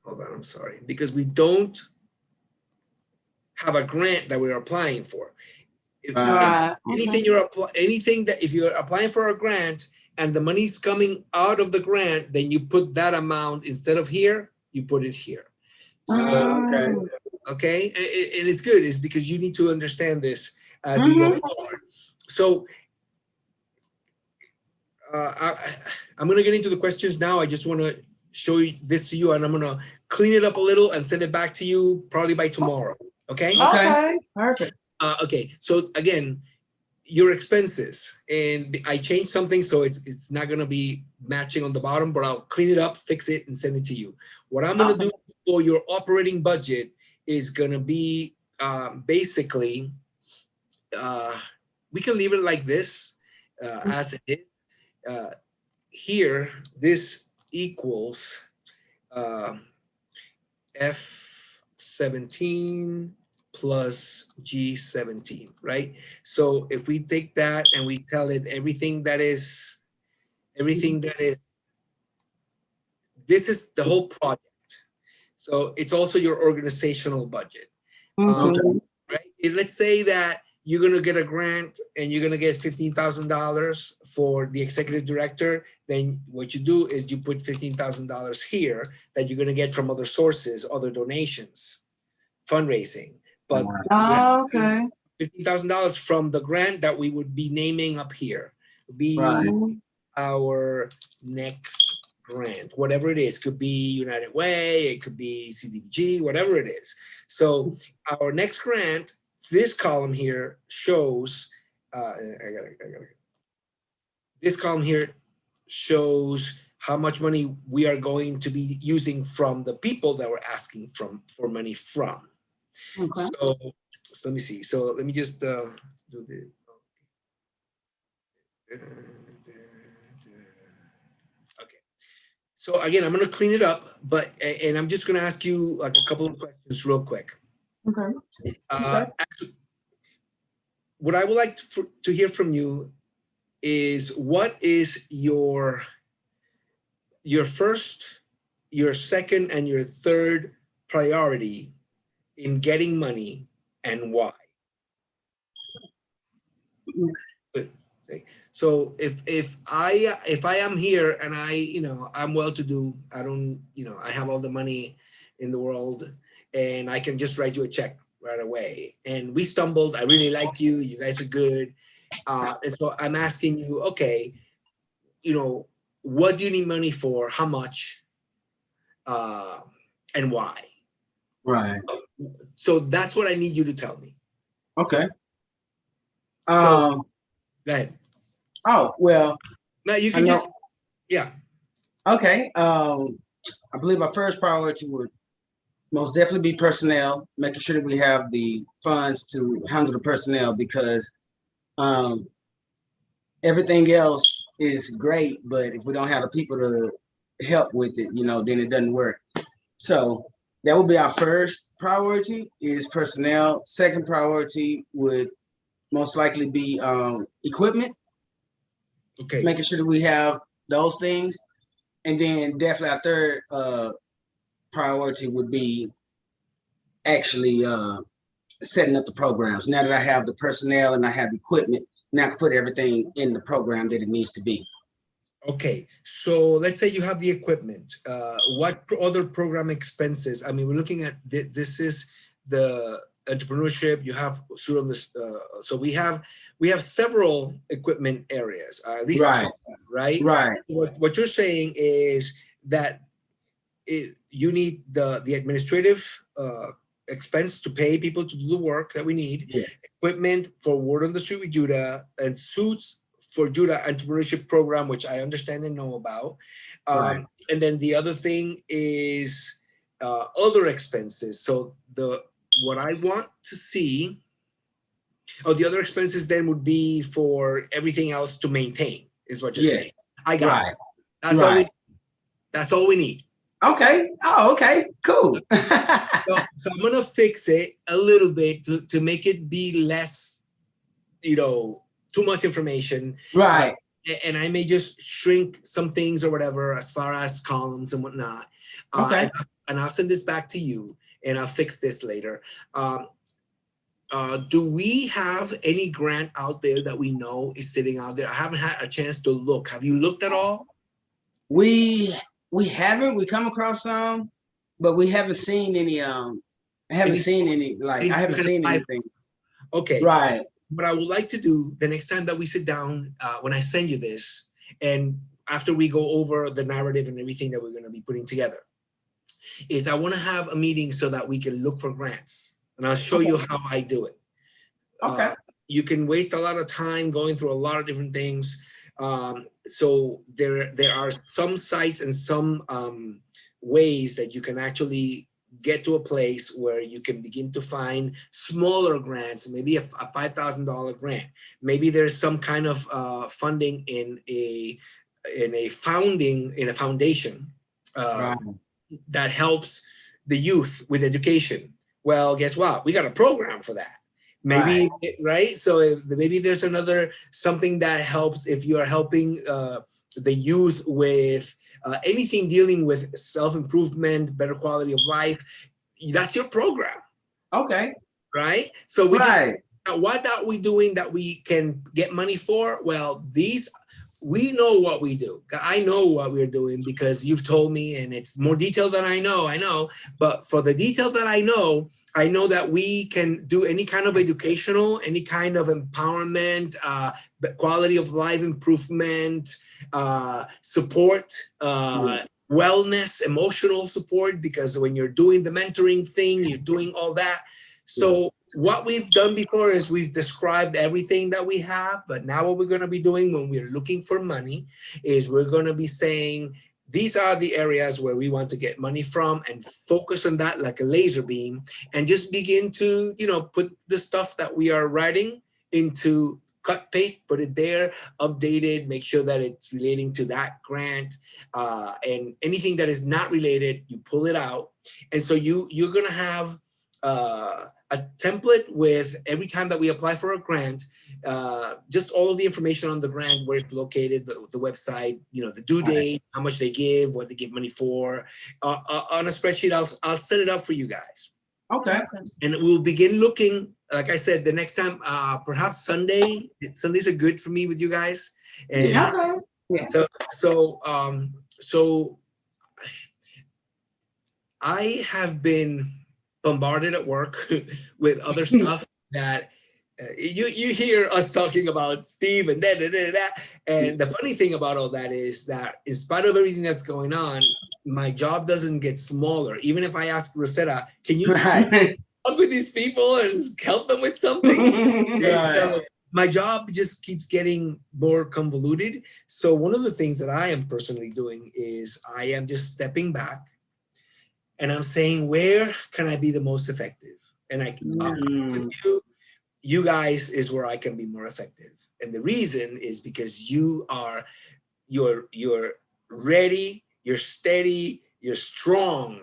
Hold on, I'm sorry. Because we don't have a grant that we're applying for. If Right. anything that if you're applying for a grant and the money's coming out of the grant, then you put that amount instead of here, you put it here. So Okay. okay, and it's good. It's because you need to understand this as we Mhm. go forward. So I'm going to get into the questions now. I just want to show you this to you, and I'm going to clean it up a little and send it back to you probably by tomorrow. Okay. Okay. Perfect. Okay. So again, your expenses, and I changed something, so it's not going to be matching on the bottom, but I'll clean it up, fix it, and send it to you. What I'm going to do for your operating budget is going to be basically, we can leave it like this as it is. Here, this equals F17 plus G17, right? So if we take that and we tell it everything that is, this is the whole project. So it's also your organizational budget, Mhm. right? Let's say that you're gonna get a grant and you're gonna get $15,000 for the executive director, then what you do is you put $15,000 here that you're gonna get from other sources, other donations, fundraising. But Oh, okay. $15,000 from the grant that we would be naming up here be Right. our next grant, whatever it is. Could be United Way, it could be CDBG, whatever it is. So our next grant, this column here shows, this column here shows how much money we are going to be using from the people that we're asking for money from. Okay. So let me see. So let me just do the. Okay. So again, I'm going to clean it up, and I'm just going to ask you like a couple of questions real quick. Okay. Actually, what I would like to hear from you is what is your first, your second, and your third priority in getting money, and why? Okay. So if I am here and I'm well to do, I don't, I have all the money in the world and I can just write you a check right away. And we stumbled, I really like you, you guys are good. And so I'm asking you, okay, what do you need money for? How much? And why? Right. So that's what I need you to tell me. Okay. So, go ahead. Oh, well. No, you can just, yeah. Okay. I believe our first priority would most definitely be personnel, making sure that we have the funds to handle the personnel, because everything else is great, but if we don't have the people to help with it, then it doesn't work. So that would be our first priority, is personnel. Second priority would most likely be equipment. Okay. Making sure that we have those things. And then definitely our third priority would be actually setting up the programs. Now that I have the personnel and I have the equipment, now I can put everything in the program that it needs to be. Okay, so let's say you have the equipment. What other program expenses? I mean, we're looking at this is the entrepreneurship. You have so we have several equipment areas, at least Right. two, right? Right. What you're saying is that you need the administrative expense to pay people to do the work that we need. Yes. Equipment for Word on the Street with Judah, and suits for Judah entrepreneurship program, which I understand and know about. Right. And then the other thing is other expenses. So what I want to see, the other expenses then would be for everything else to maintain, is what you're saying. I got it. That's all we need. Okay. Oh, okay. Cool. So I'm gonna fix it a little bit to make it be less, too much information. Right. And I may just shrink some things or whatever as far as columns and whatnot. Okay. And I'll send this back to you and I'll fix this later. Do we have any grant out there that we know is sitting out there? I haven't had a chance to look. Have you looked at all? We haven't. We come across some, but we haven't seen any. I haven't seen anything. Okay. Right. What I would like to do the next time that we sit down, when I send you this, and after we go over the narrative and everything that we're going to be putting together, is I want to have a meeting so that we can look for grants, and I'll show you how I do it. Okay. You can waste a lot of time going through a lot of different things. So there are some sites and some ways that you can actually get to a place where you can begin to find smaller grants, maybe a $5,000 grant. Maybe there's some kind of funding in a foundation that helps the youth with education. Well, guess what? We got a program for that. Maybe, right? So maybe there's something that helps if you are helping the youth with anything dealing with self-improvement, better quality of life. That's your program. Okay. Right? So Now, what are we doing that we can get money for? Well, we know what we do. I know what we're doing because you've told me, and it's more detailed than I know. But for the detail that I know that we can do any kind of educational, any kind of empowerment, quality of life improvement, support, wellness, emotional support, because when you're doing the mentoring thing, you're doing all that. So what we've done before is we've described everything that we have, but now what we're going to be doing when we're looking for money is we're going to be saying, these are the areas where we want to get money from, and focus on that like a laser beam, and just begin to, put the stuff that we are writing into cut, paste, put it there, updated, make sure that it's relating to that grant, and anything that is not related, you pull it out. And so you're going to have a template with every time that we apply for a grant, just all of the information on the grant, where it's located, the website, the due date, how much they give, what they give money for, on a spreadsheet. I'll set it up for you guys. Okay. And we'll begin looking, like I said, the next time, perhaps Sunday. Sundays are good for me with you guys. And so I have been bombarded at work with other stuff that you hear us talking about Steve and that. And the funny thing about all that is that in spite of everything that's going on, my job doesn't get smaller. Even if I ask Rosetta, can you talk with these people and help them with something? So my job just keeps getting more convoluted. So one of the things that I am personally doing is I am just stepping back, and I'm saying, where can I be the most effective? And with you guys is where I can be more effective. And the reason is because you're ready, you're steady, you're strong.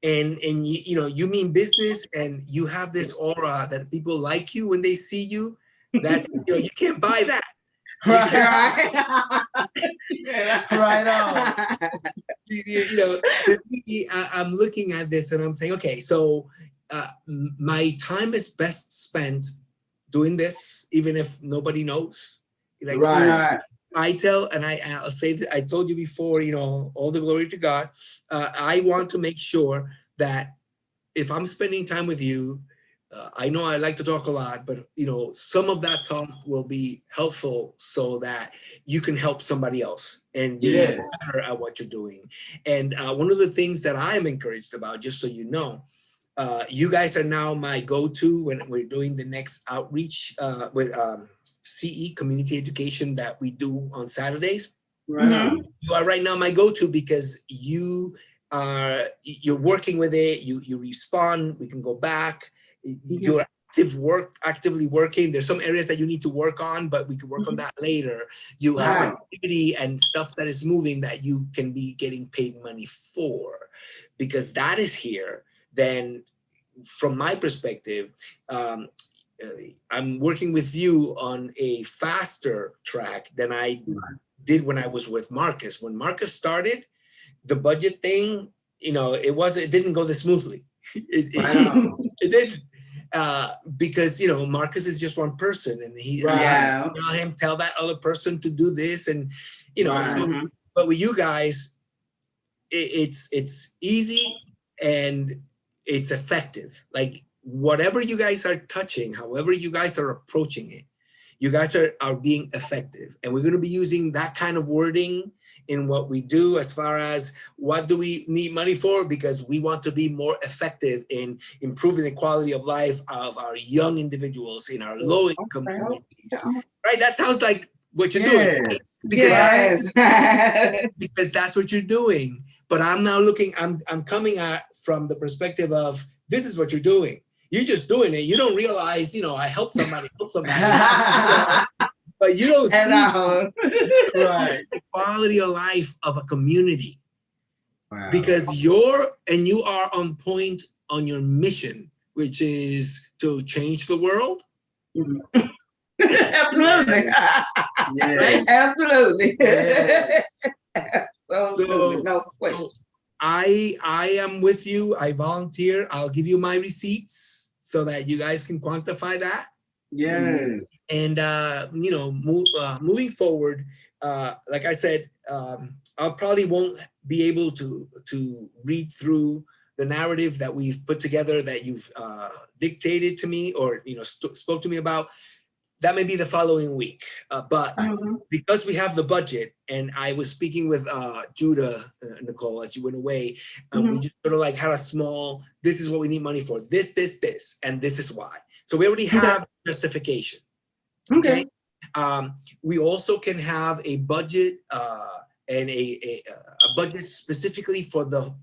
And you mean business, and you have this aura that people like you when they see you, that you can't buy that. Right on. To me, I'm looking at this and I'm saying, okay, so my time is best spent doing this, even if nobody knows. I tell, and I'll say that I told you before, all the glory to God. I want to make sure that if I'm spending time with you, I know I like to talk a lot, but some of that talk will be helpful so that you can help somebody else and be better at what you're doing. And one of the things that I'm encouraged about, just so you know, you guys are now my go-to when we're doing the next outreach with CE, community education, that we do on Saturdays. You are right now my go-to because you're working with it. You respond. We can go back. You're actively working. There's some areas that you need to work on, but we can work on that later. You have activity and stuff that is moving that you can be getting paid money for, because that is here. Then from my perspective, I'm working with you on a faster track than I did when I was with Marcus. When Marcus started the budget thing, it didn't go this smoothly. It didn't. Because Marcus is just one person, and him tell that other person to do this, and but with you guys, it's easy and it's effective. Like whatever you guys are touching, however you guys are approaching it, you guys are being effective, and we're going to be using that kind of wording in what we do as far as what do we need money for, because we want to be more effective in improving the quality of life of our young individuals in our low-income communities. Right? That sounds like what you're doing. Right? Because that's what you're doing. But I'm now I'm coming at from the perspective of, this is what you're doing. You're just doing it. You don't realize, I help somebody. But you don't see the quality of life of a community, because you are on point on your mission, which is to change the world. Absolutely. Absolutely. Absolutely. No question. I am with you. I volunteer. I'll give you my receipts so that you guys can quantify that. Yes. And moving forward, like I said, I probably won't be able to read through the narrative that we've put together that you've dictated to me or spoke to me about. That may be the following week, but because we have the budget, and I was speaking with Judah, Nicole, as you went away, we just sort of like had a small, this is what we need money for, this, and this is why. So we already have justification. Okay. We also can have a budget and a budget specifically for the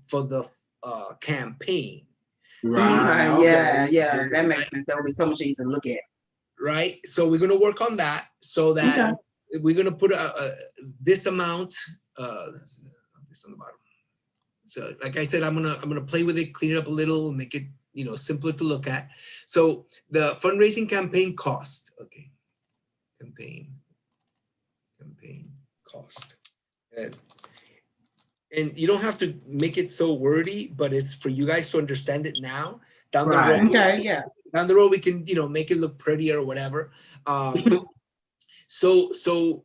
campaign. Right. Yeah, that makes sense. That would be so much easier to look at. Right. So we're going to work on that so that we're going to put this amount, this on the bottom. So like I said, I'm going to play with it, clean it up a little, and make it, simpler to look at. So the fundraising campaign cost, okay. Campaign cost. And you don't have to make it so wordy, but it's for you guys to understand it now. Down the road, down the road, we can, make it look prettier or whatever. So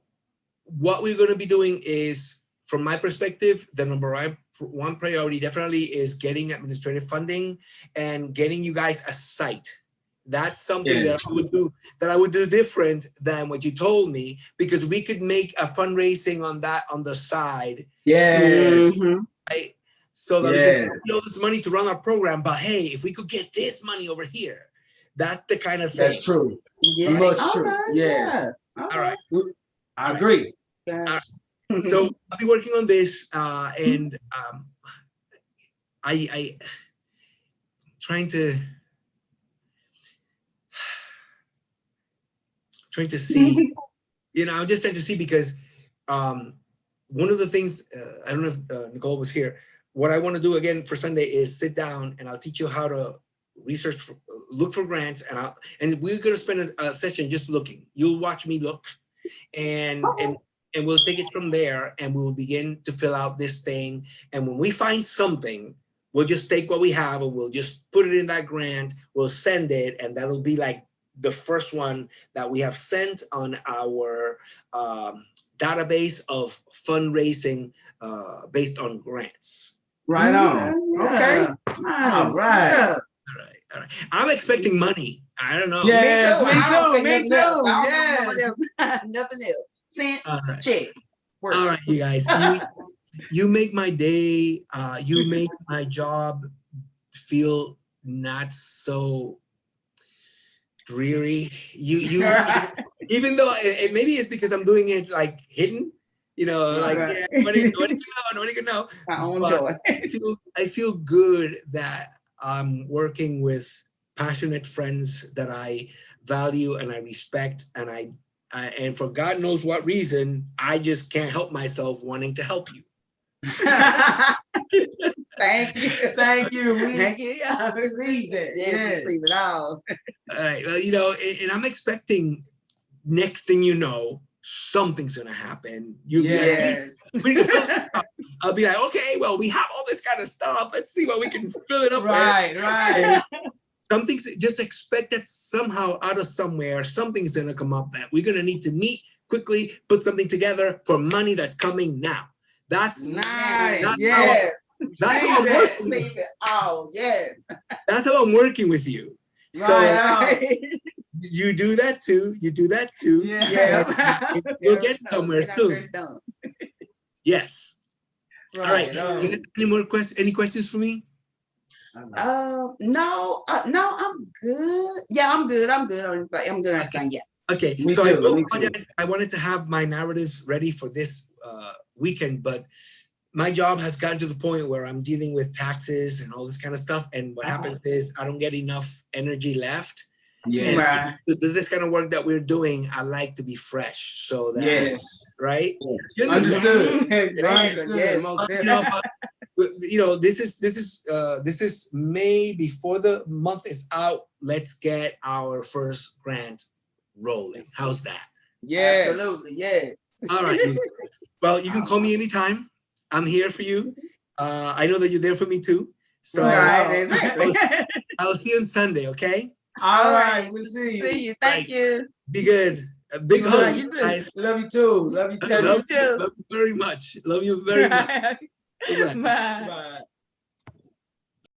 what we're going to be doing is, from my perspective, the number one priority definitely is getting administrative funding and getting you guys a site. That's something that I would do different than what you told me, because we could make a fundraising on the side. Right? So that we get all this money to run our program, but hey, if we could get this money over here, that's the kind of thing. That's true. Yeah. Much true. Yes. All right. I agree. So I'll be working on this, and I trying to see, I'm just trying to see, because one of the things, I don't know if Nicole was here, what I want to do again for Sunday is sit down and I'll teach you how to research, look for grants, and we're going to spend a session just looking. You'll watch me look, and we'll take it from there, and we'll begin to fill out this thing. And when we find something, we'll just take what we have and we'll just put it in that grant. We'll send it, and that'll be like the first one that we have sent on our database of fundraising based on grants. Right on. Okay. Nice. All right. All right. I'm expecting money. I don't know. Yes, Me too. Yes. Nothing else. Cent, right. check. Work. All right, you guys. You make my day. You make my job feel not so dreary. You even though maybe it's because I'm doing it like hidden. Like nobody can know. My own joy. I feel good that I'm working with passionate friends that I value and I respect, and and for God knows what reason, I just can't help myself wanting to help you. Thank you. Thank you. Thank you. I received it. Yes, receive it all. All right. Well, and I'm expecting, next thing you know, something's gonna happen. I'll be like, okay, well, we have all this kind of stuff. Let's see what we can fill it up with. Right. Something's, just expect that somehow out of somewhere, something's gonna come up that we're gonna need to meet quickly, put something together for money that's coming now. That's nice. That's how I'm working with you. Oh, yes. That's how I'm working with you. So you do that too. Yeah. You'll get somewhere soon. Yes. All right. Any questions for me? No, I'm good. Yeah, I'm good. I'm good on everything. Yeah. Okay. Me so too, I will me apologize. I wanted to have my narratives ready for this weekend, but my job has gotten to the point where I'm dealing with taxes and all this kind of stuff. And what happens is I don't get enough energy left. Yes. To do this kind of work that we're doing, I like to be fresh. So that, right? Yes. Understood. Exactly. Yes. This is May. Before the month is out, let's get our first grant rolling. How's that? Yes. Absolutely. Yes. All right. Well, you can call me anytime. I'm here for you. I know that you're there for me too. So exactly. I'll see you on Sunday, okay? All right. We'll see you. See you. Thank you. Be good. A big All hug, right, you too. guys. Love you too. Love you I too. Love you love you. too. Love you very much. Love you very much. Bye-bye. Bye.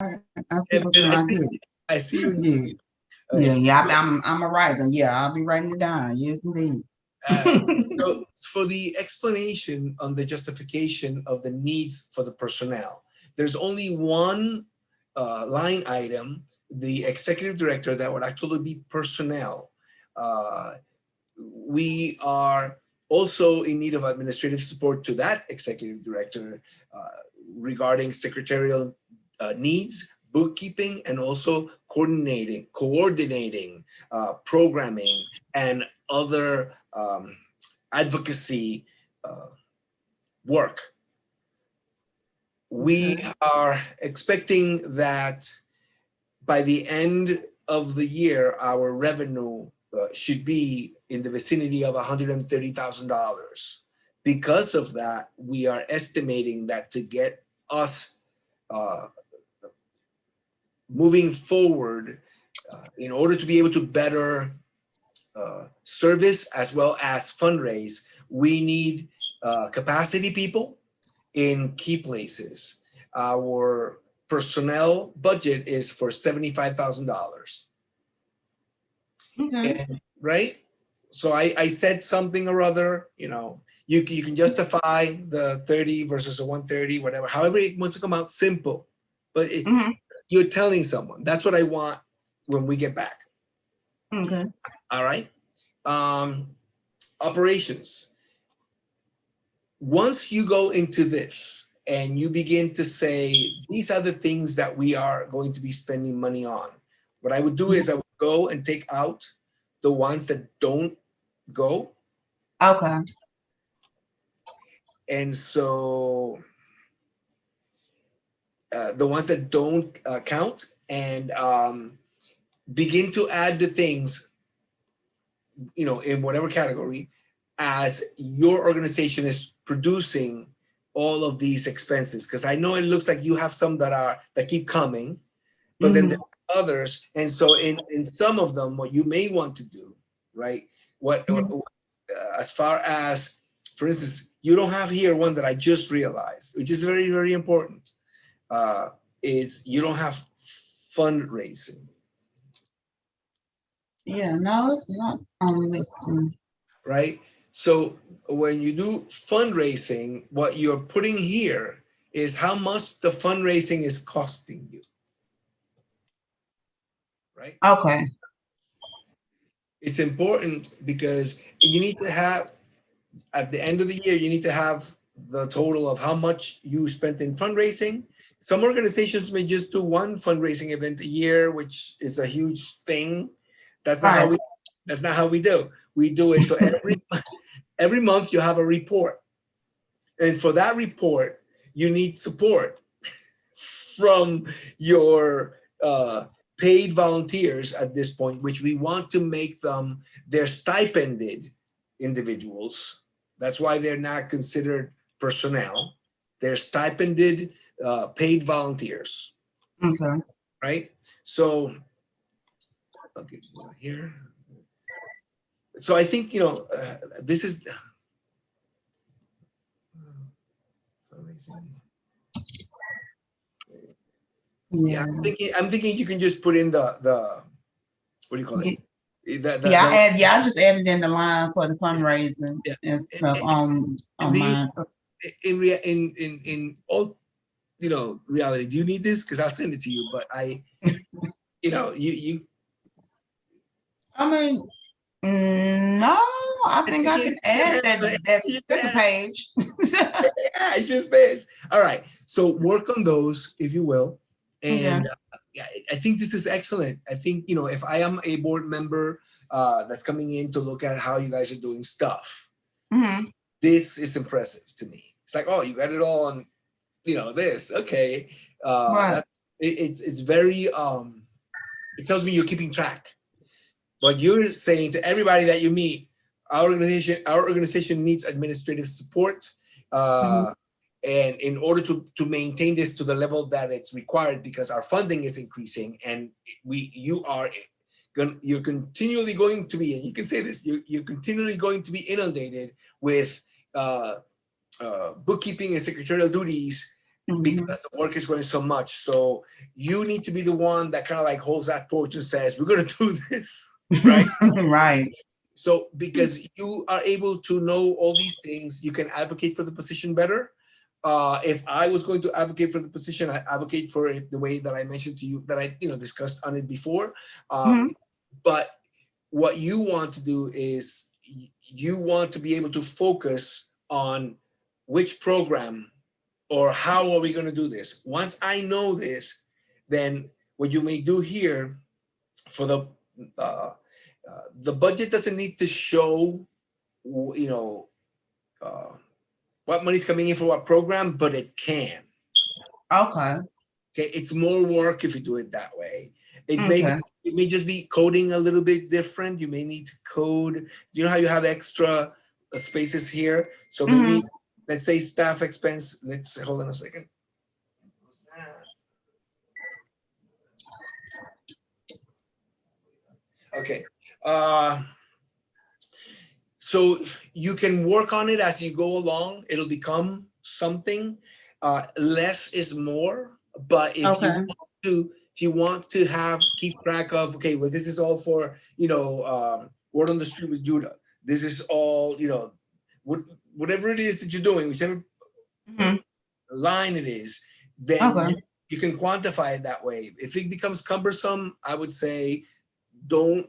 Bye. I see what's right here. I see you. Yeah. All right. I'm a writer. Yeah, I'll be writing it down. Yes, indeed. So for the explanation on the justification of the needs for the personnel, there's only one line item, the executive director, that would actually be personnel. We are also in need of administrative support to that executive director regarding secretarial needs, bookkeeping, and also coordinating programming and other advocacy work. We are expecting that by the end of the year, our revenue should be in the vicinity of $130,000. Because of that, we are estimating that to get us moving forward, in order to be able to better service as well as fundraise, we need capacity people in key places. Our personnel budget is for $75,000. Okay. And right, so I said something or other, you know, you can justify the 30 versus a 130, whatever, however it wants to come out, simple, but you're telling someone. That's what I want when we get back. Okay. All right. Operations. Once you go into this and you begin to say, these are the things that we are going to be spending money on, what I would do is I would go and take out the ones that don't go. Okay. And so the ones that don't count, and begin to add the things, you know, in whatever category, as your organization is producing all of these expenses. Because I know it looks like you have some that keep coming, but then there are others. And so in some of them, what you may want to do, right? As far as, for instance, you don't have here one that I just realized, which is very, very important. Is you don't have fundraising. Yeah, no, it's not on this one. Right? So when you do fundraising, what you're putting here is how much the fundraising is costing you. Right? Okay. It's important because you need to have, at the end of the year, you need to have the total of how much you spent in fundraising. Some organizations may just do one fundraising event a year, which is a huge thing. That's not how we. That's not how we do. We do it so every month you have a report, and for that report you need support from your paid volunteers at this point, which we want to make them, they're stipended individuals. That's why they're not considered personnel. They're stipended paid volunteers. Okay. Right? So, okay, here. So I think, you know, this is, Yeah. I'm thinking you can just put in the what do you call it? I just added in the line for the fundraising and stuff on mine. In all, you know, reality, do you need this? Because I'll send it to you, but you know, you. I mean, no, I think I can add that second page. Yeah, it just is. All right. So work on those, if you will. And I think this is excellent. I think, you know, if I am a board member that's coming in to look at how you guys are doing stuff, this is impressive to me. It's like, oh, you got it all on, you know, this. Okay. It's very, it tells me you're keeping track. But you're saying to everybody that you meet, our organization needs administrative support. And in order to maintain this to the level that it's required, because our funding is increasing and you are you're continually going to be, and you can say this, you're continually going to be inundated with bookkeeping and secretarial duties because the work is growing so much. So you need to be the one that kind of like holds that torch and says, we're going to do this, right? Right. So because you are able to know all these things, you can advocate for the position better. If I was going to advocate for the position, I advocate for it the way that I mentioned to you, that I discussed on it before. But what you want to do is you want to be able to focus on which program or how are we going to do this. Once I know this, then what you may do here for the budget doesn't need to show, what money's coming in for what program, but it can. Okay. Okay, it's more work if you do it that way. It may just be coding a little bit different. You may need to code. You know how you have extra spaces here? So maybe, let's say staff expense. Let's hold on a second. What's that? Okay. So you can work on it as you go along. It'll become something. Less is more. But if you want to keep track of, okay, well, this is all for word on the street with Judah. This is all, whatever it is that you're doing, whichever line it is, then you can quantify it that way. If it becomes cumbersome, I would say don't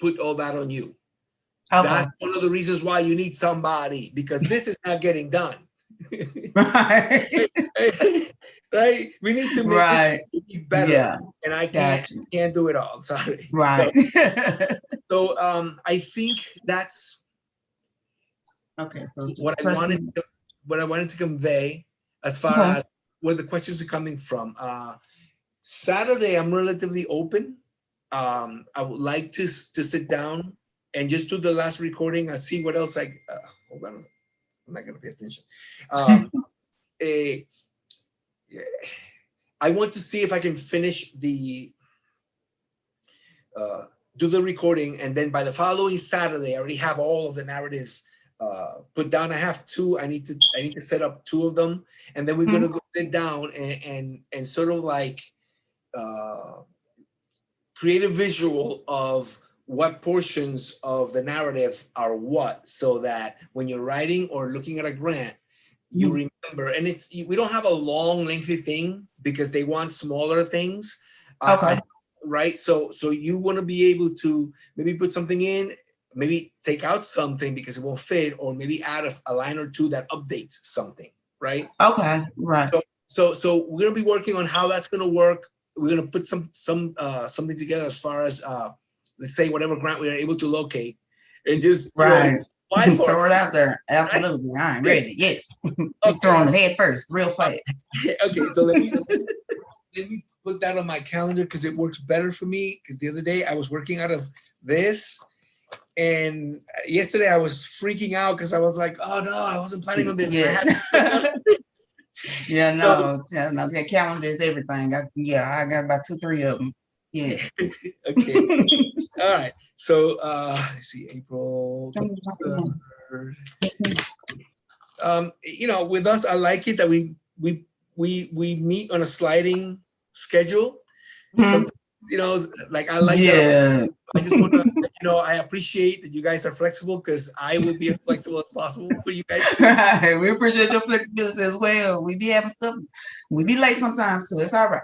put all that on you. That's one of the reasons why you need somebody, because this is not getting done. Right. Right? We need to make it better. Yeah. And I can't do it all. Sorry. Right. So I think that's so what I wanted to convey as far as where the questions are coming from. Saturday, I'm relatively open. I would like to sit down and just do the last recording. I see what else hold on. I'm not going to pay attention. I want to see if I can finish do the recording, and then by the following Saturday, I already have all of the narratives put down. I have two. I need to set up two of them, and then we're going to go sit down and sort of like create a visual of what portions of the narrative are what, so that when you're writing or looking at a grant, you remember. And we don't have a long, lengthy thing because they want smaller things. Right. So you want to be able to maybe put something in, maybe take out something because it won't fit, or maybe add a line or two that updates something. Right. Okay. Right. So we're going to be working on how that's going to work. We're going to put something together as far as let's say whatever grant we are able to locate, and just throw it out there. Absolutely. Right? I'm ready. Yes. Throw on the head first, real fast. Okay, so let me put that on my calendar because it works better for me. Because the other day I was working out of this, and yesterday I was freaking out because I was like, "Oh no, I wasn't planning on this." The calendar is everything. I got about 2-3 of them. Yeah. Okay. All right. So let's see, April 3rd. With us, I like it that we meet on a sliding schedule. Sometimes, like I like that. I just want to, I appreciate that you guys are flexible, because I will be as flexible as possible for you guys too. Right. We appreciate your flexibility as well. We be having stuff. We be late sometimes too. It's all right.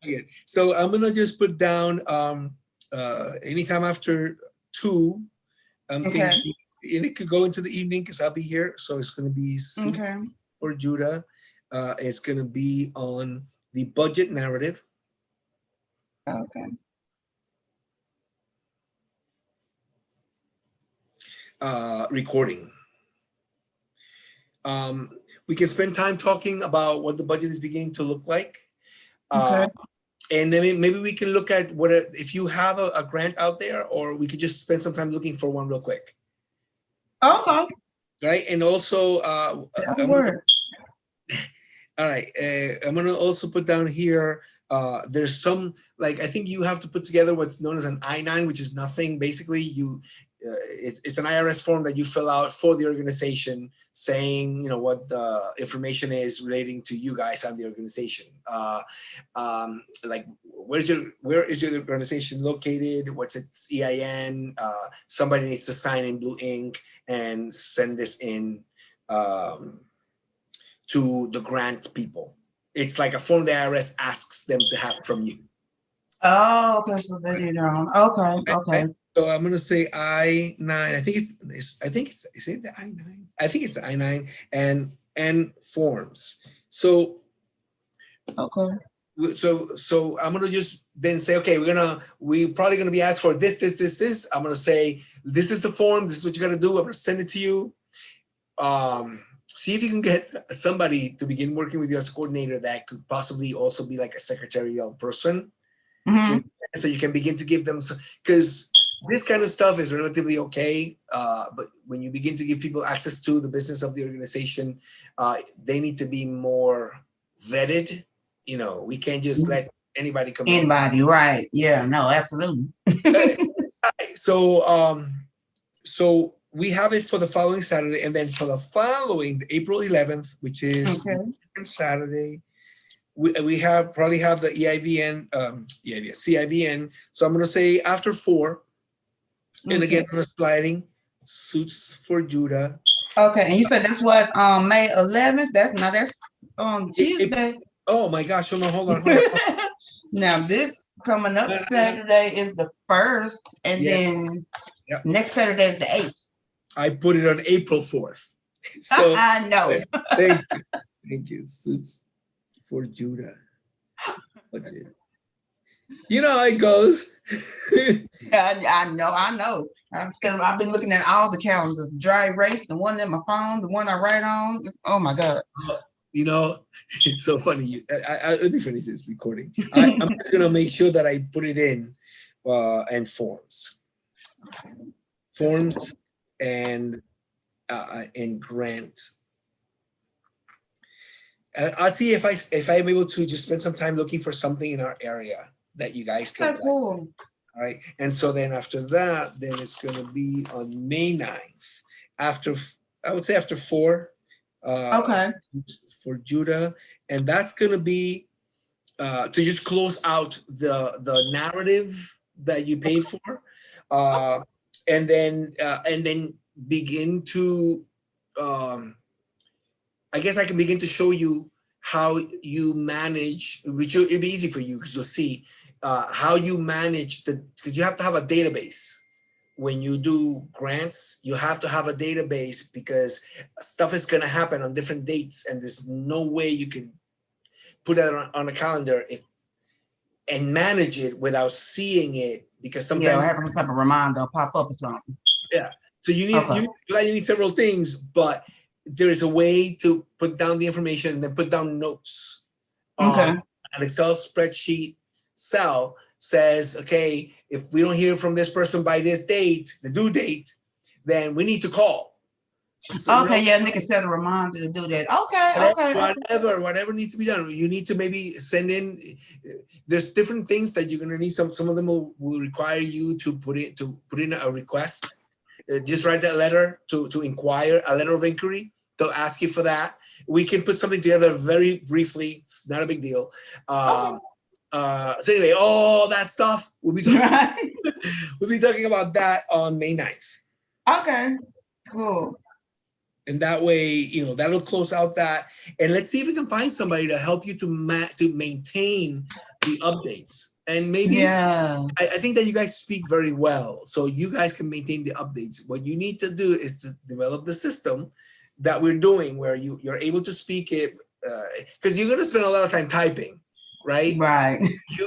Okay. So I'm gonna just put down anytime after 2. I'm thinking, and it could go into the evening because I'll be here. So it's gonna be for Judah. It's gonna be on the budget narrative. Okay. Recording. We can spend time talking about what the budget is beginning to look like. And then maybe we can look at if you have a grant out there, or we could just spend some time looking for one real quick. Okay. Right. And also, all right. I'm going to also put down here There's some, like, I think you have to put together what's known as an I-9, which is nothing. Basically, it's an IRS form that you fill out for the organization saying, you know, what the information is relating to you guys and the organization. Like, where is your organization located? What's its EIN? Somebody needs to sign in blue ink and send this in to the grant people. It's like a form the IRS asks them to have from you. Oh, okay, so they did their own. Okay, okay. So I'm gonna say I-9. I think it's is it the I-9? I think it's the I-9 and forms. So Okay. so I'm gonna just then say, okay, we're probably gonna be asked for this. I'm gonna say, this is the form, this is what you gotta do. I'm gonna send it to you. See if you can get somebody to begin working with you as a coordinator that could possibly also be like a secretarial person. Mhm. So you can begin to give them, because this kind of stuff is relatively okay. But when you begin to give people access to the business of the organization, they need to be more vetted. You know, we can't just let anybody come in. Anybody, right? Yeah, no, absolutely. So we have it for the following Saturday, and then for the following April 11th, which is Saturday, we probably have the EIVN, CIVN. So I'm going to say after 4, and again, we're sliding Suits for Judah. Okay, and you said that's what May 11th. That's Tuesday. Oh my gosh! Hold on. Now this coming up Saturday is the 1st, and then next Saturday is the 8th. I put it on April 4th. So I know. Thank you. Suits for Judah. You know how it goes. I know. I've been looking at all the calendars, dry erase, the one in my phone, the one I write on. Oh my God. You know, it's so funny. Let me finish this recording. I'm just gonna make sure that I put it in and forms and grant. I'll see if I'm able to just spend some time looking for something in our area that you guys can. Cool. All right, and so then after that, then it's going to be on May 9th. I would say after 4. Okay. For Judah, and that's going to be to just close out the narrative that you paid for, and then begin to. I guess I can begin to show you how you manage, which it'll be easy for you because you'll see how you manage because you have to have a database. When you do grants, you have to have a database because stuff is going to happen on different dates, and there's no way you can put that on a calendar and manage it without seeing it, because sometimes have some type of reminder pop up or something. Yeah, so you need several things, but there is a way to put down the information and then put down notes. An Excel spreadsheet cell says, okay, if we don't hear from this person by this date, the due date, then we need to call. So, and they can set a reminder to do that. Whatever needs to be done. You need to maybe send in. There's different things that you're gonna need. Some of them will require you to put in a request. Just write that letter to inquire, a letter of inquiry. They'll ask you for that. We can put something together very briefly. It's not a big deal. So anyway, all that stuff we'll be talking about that on May 9th. Okay, cool. And that way, that'll close out that. And let's see if we can find somebody to help you to maintain the updates. And maybe I think that you guys speak very well, so you guys can maintain the updates. What you need to do is to develop the system that we're doing, where you're able to speak it, because you're going to spend a lot of time typing. Right.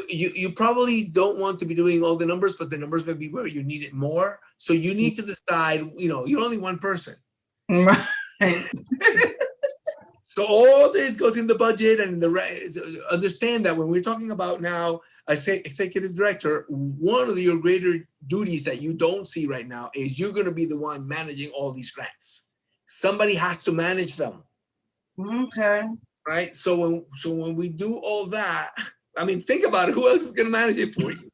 You probably don't want to be doing all the numbers, but the numbers may be where you need it more. So you need to decide, you're only one person. Right. So all this goes in the budget, and understand that when we're talking about now, I say executive director, one of your greater duties that you don't see right now is you're going to be the one managing all these grants. Somebody has to manage them. Okay. Right. So when we do all that, I mean, think about it. Who else is going to manage it for you?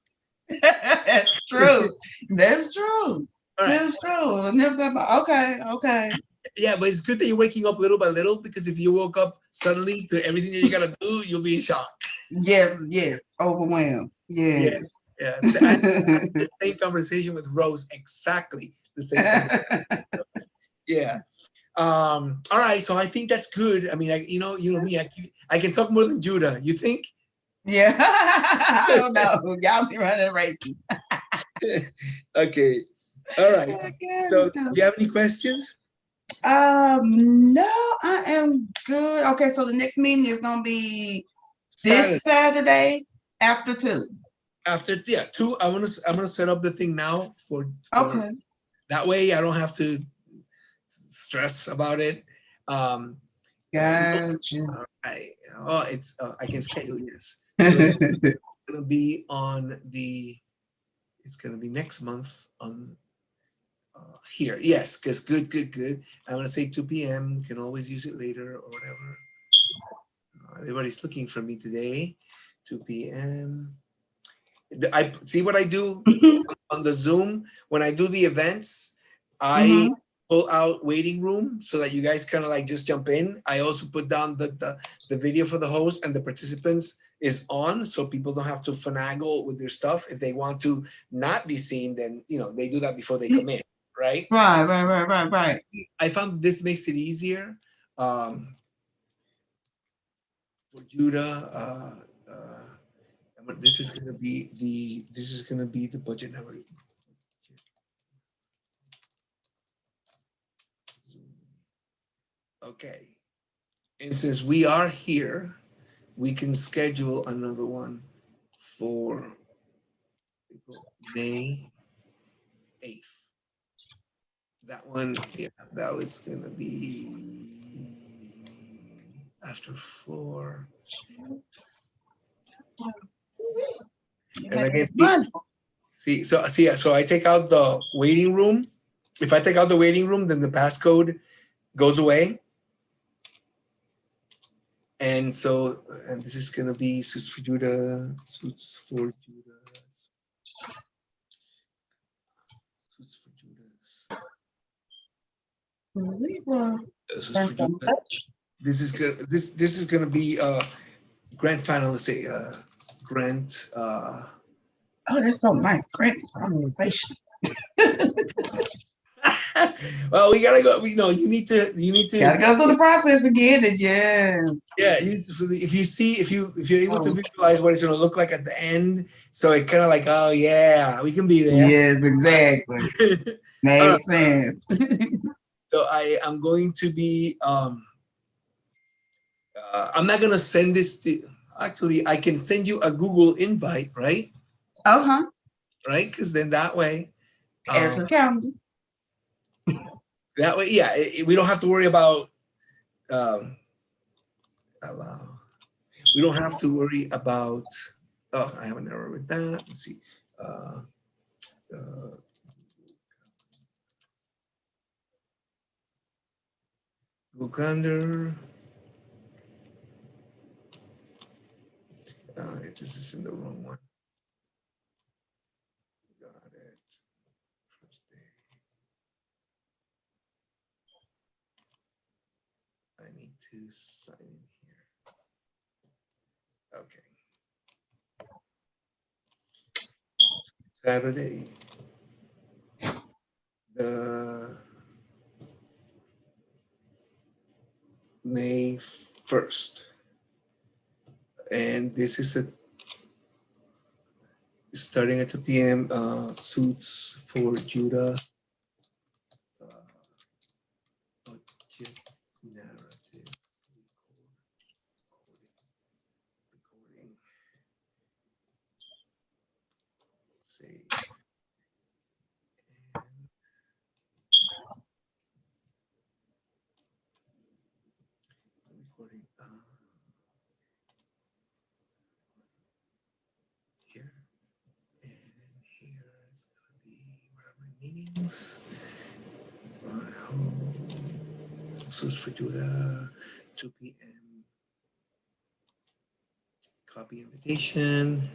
That's true. That's true. All right. That's true. I never thought about. Okay. Okay. Yeah, but it's good that you're waking up little by little, because if you woke up suddenly to everything that you got to do, you'll be in shock. Yes. Yes. Overwhelmed. Yes. Yeah. I had the same conversation with Rose, exactly the same conversation. Yeah. All right. So I think that's good. I mean, you know me, I can talk more than Judah. You think? Yeah. I don't know. Y'all be running races. Okay. All right. So do you have any questions? No, I am good. Okay, so the next meeting is gonna be this Saturday after 2. After 2, I'm gonna set up the thing now for Okay. that way I don't have to stress about it. Gotcha. I can schedule, yes. So it's gonna be it's gonna be next month on here. Yes, because good. I'm gonna say 2 p.m. You can always use it later or whatever. Everybody's looking for me today. 2 p.m. I see what I do on the Zoom when I do the events. I pull out waiting room so that you guys kind of like just jump in. I also put down the video for the host and the participants is on, so people don't have to finagle with their stuff. If they want to not be seen, then they do that before they come in, right? Right. I found this makes it easier for Judah. This is gonna be the budget number. Okay, and since we are here, we can schedule another one for May 8th. That one, yeah, that was gonna be after 4. And again, so I take out the waiting room. If I take out the waiting room, then the passcode goes away. And this is gonna be Suits for Judah. Suits for Judah. Suits for Judah. This is gonna be grand finalist. Grant. Oh, that's so nice. Grant finalization. Well, we gotta go. You need to. Gotta go through the process again. And yes. Yeah, if you're able to visualize what it's gonna look like at the end, so it kind of like, oh yeah, we can be there. Yes, exactly. Makes sense. So I am going to be. I'm not gonna send this to. Actually, I can send you a Google invite, right? Right, because then that way. As a calendar. That way, yeah, we don't have to worry about. We don't have to worry about. Oh, I have an error with that. Let's see. Google Calendar. This is in the wrong one. Got it. First day. I need to sign in here. Okay. Saturday. The May 1st. And this is starting at 2 p.m. Suits for Judah. Budget narrative recording. Save. Recording. Here. And here is going to be where are my meetings. Suits for Judah, 2 p.m. Copy invitation.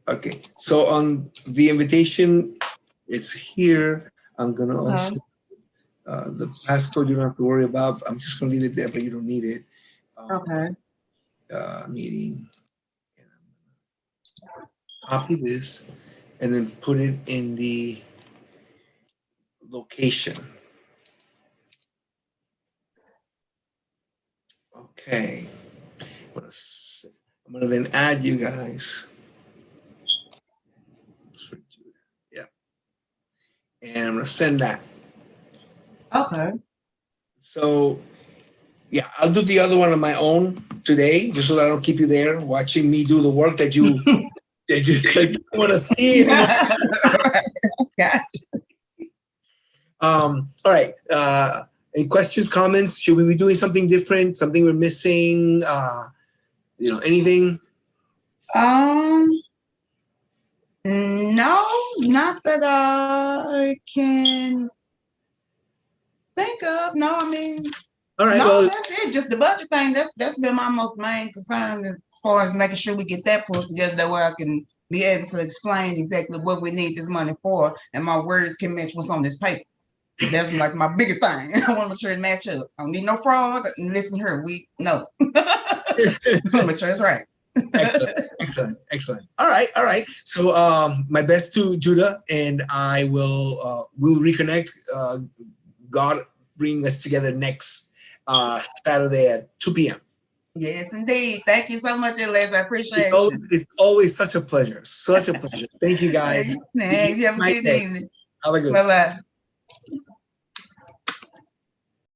Okay, so on the invitation, it's here. I'm gonna also, the passcode you don't have to worry about. I'm just gonna leave it there, but you don't need it. Okay. Meeting. Copy this and then put it in the location. Okay. I'm gonna then add you guys. Yeah. And I'm gonna send that. Okay. So yeah, I'll do the other one on my own today, just so that I don't keep you there watching me do the work that you that you want to see anymore. Gotcha. All right. Any questions, comments? Should we be doing something different? Something we're missing? Anything? No, not that I can think of. No, I mean, All right. no, Well, that's it. Just the budget thing. That's been my most main concern as far as making sure we get that put together. That way I can be able to explain exactly what we need this money for, and my words can match what's on this paper. That's like my biggest thing. I want to make sure it match up. I don't need no fraud. Listen here, we no. I want to make sure it's right. Excellent. All right. So my best to Judah, and I will we'll reconnect. God bring us together next Saturday at 2 p.m. Yes, indeed. Thank you so much, Elias. I appreciate it. It's always such a pleasure. Thank you, guys. Thanks. You have a good evening. Have a good. Bye-bye.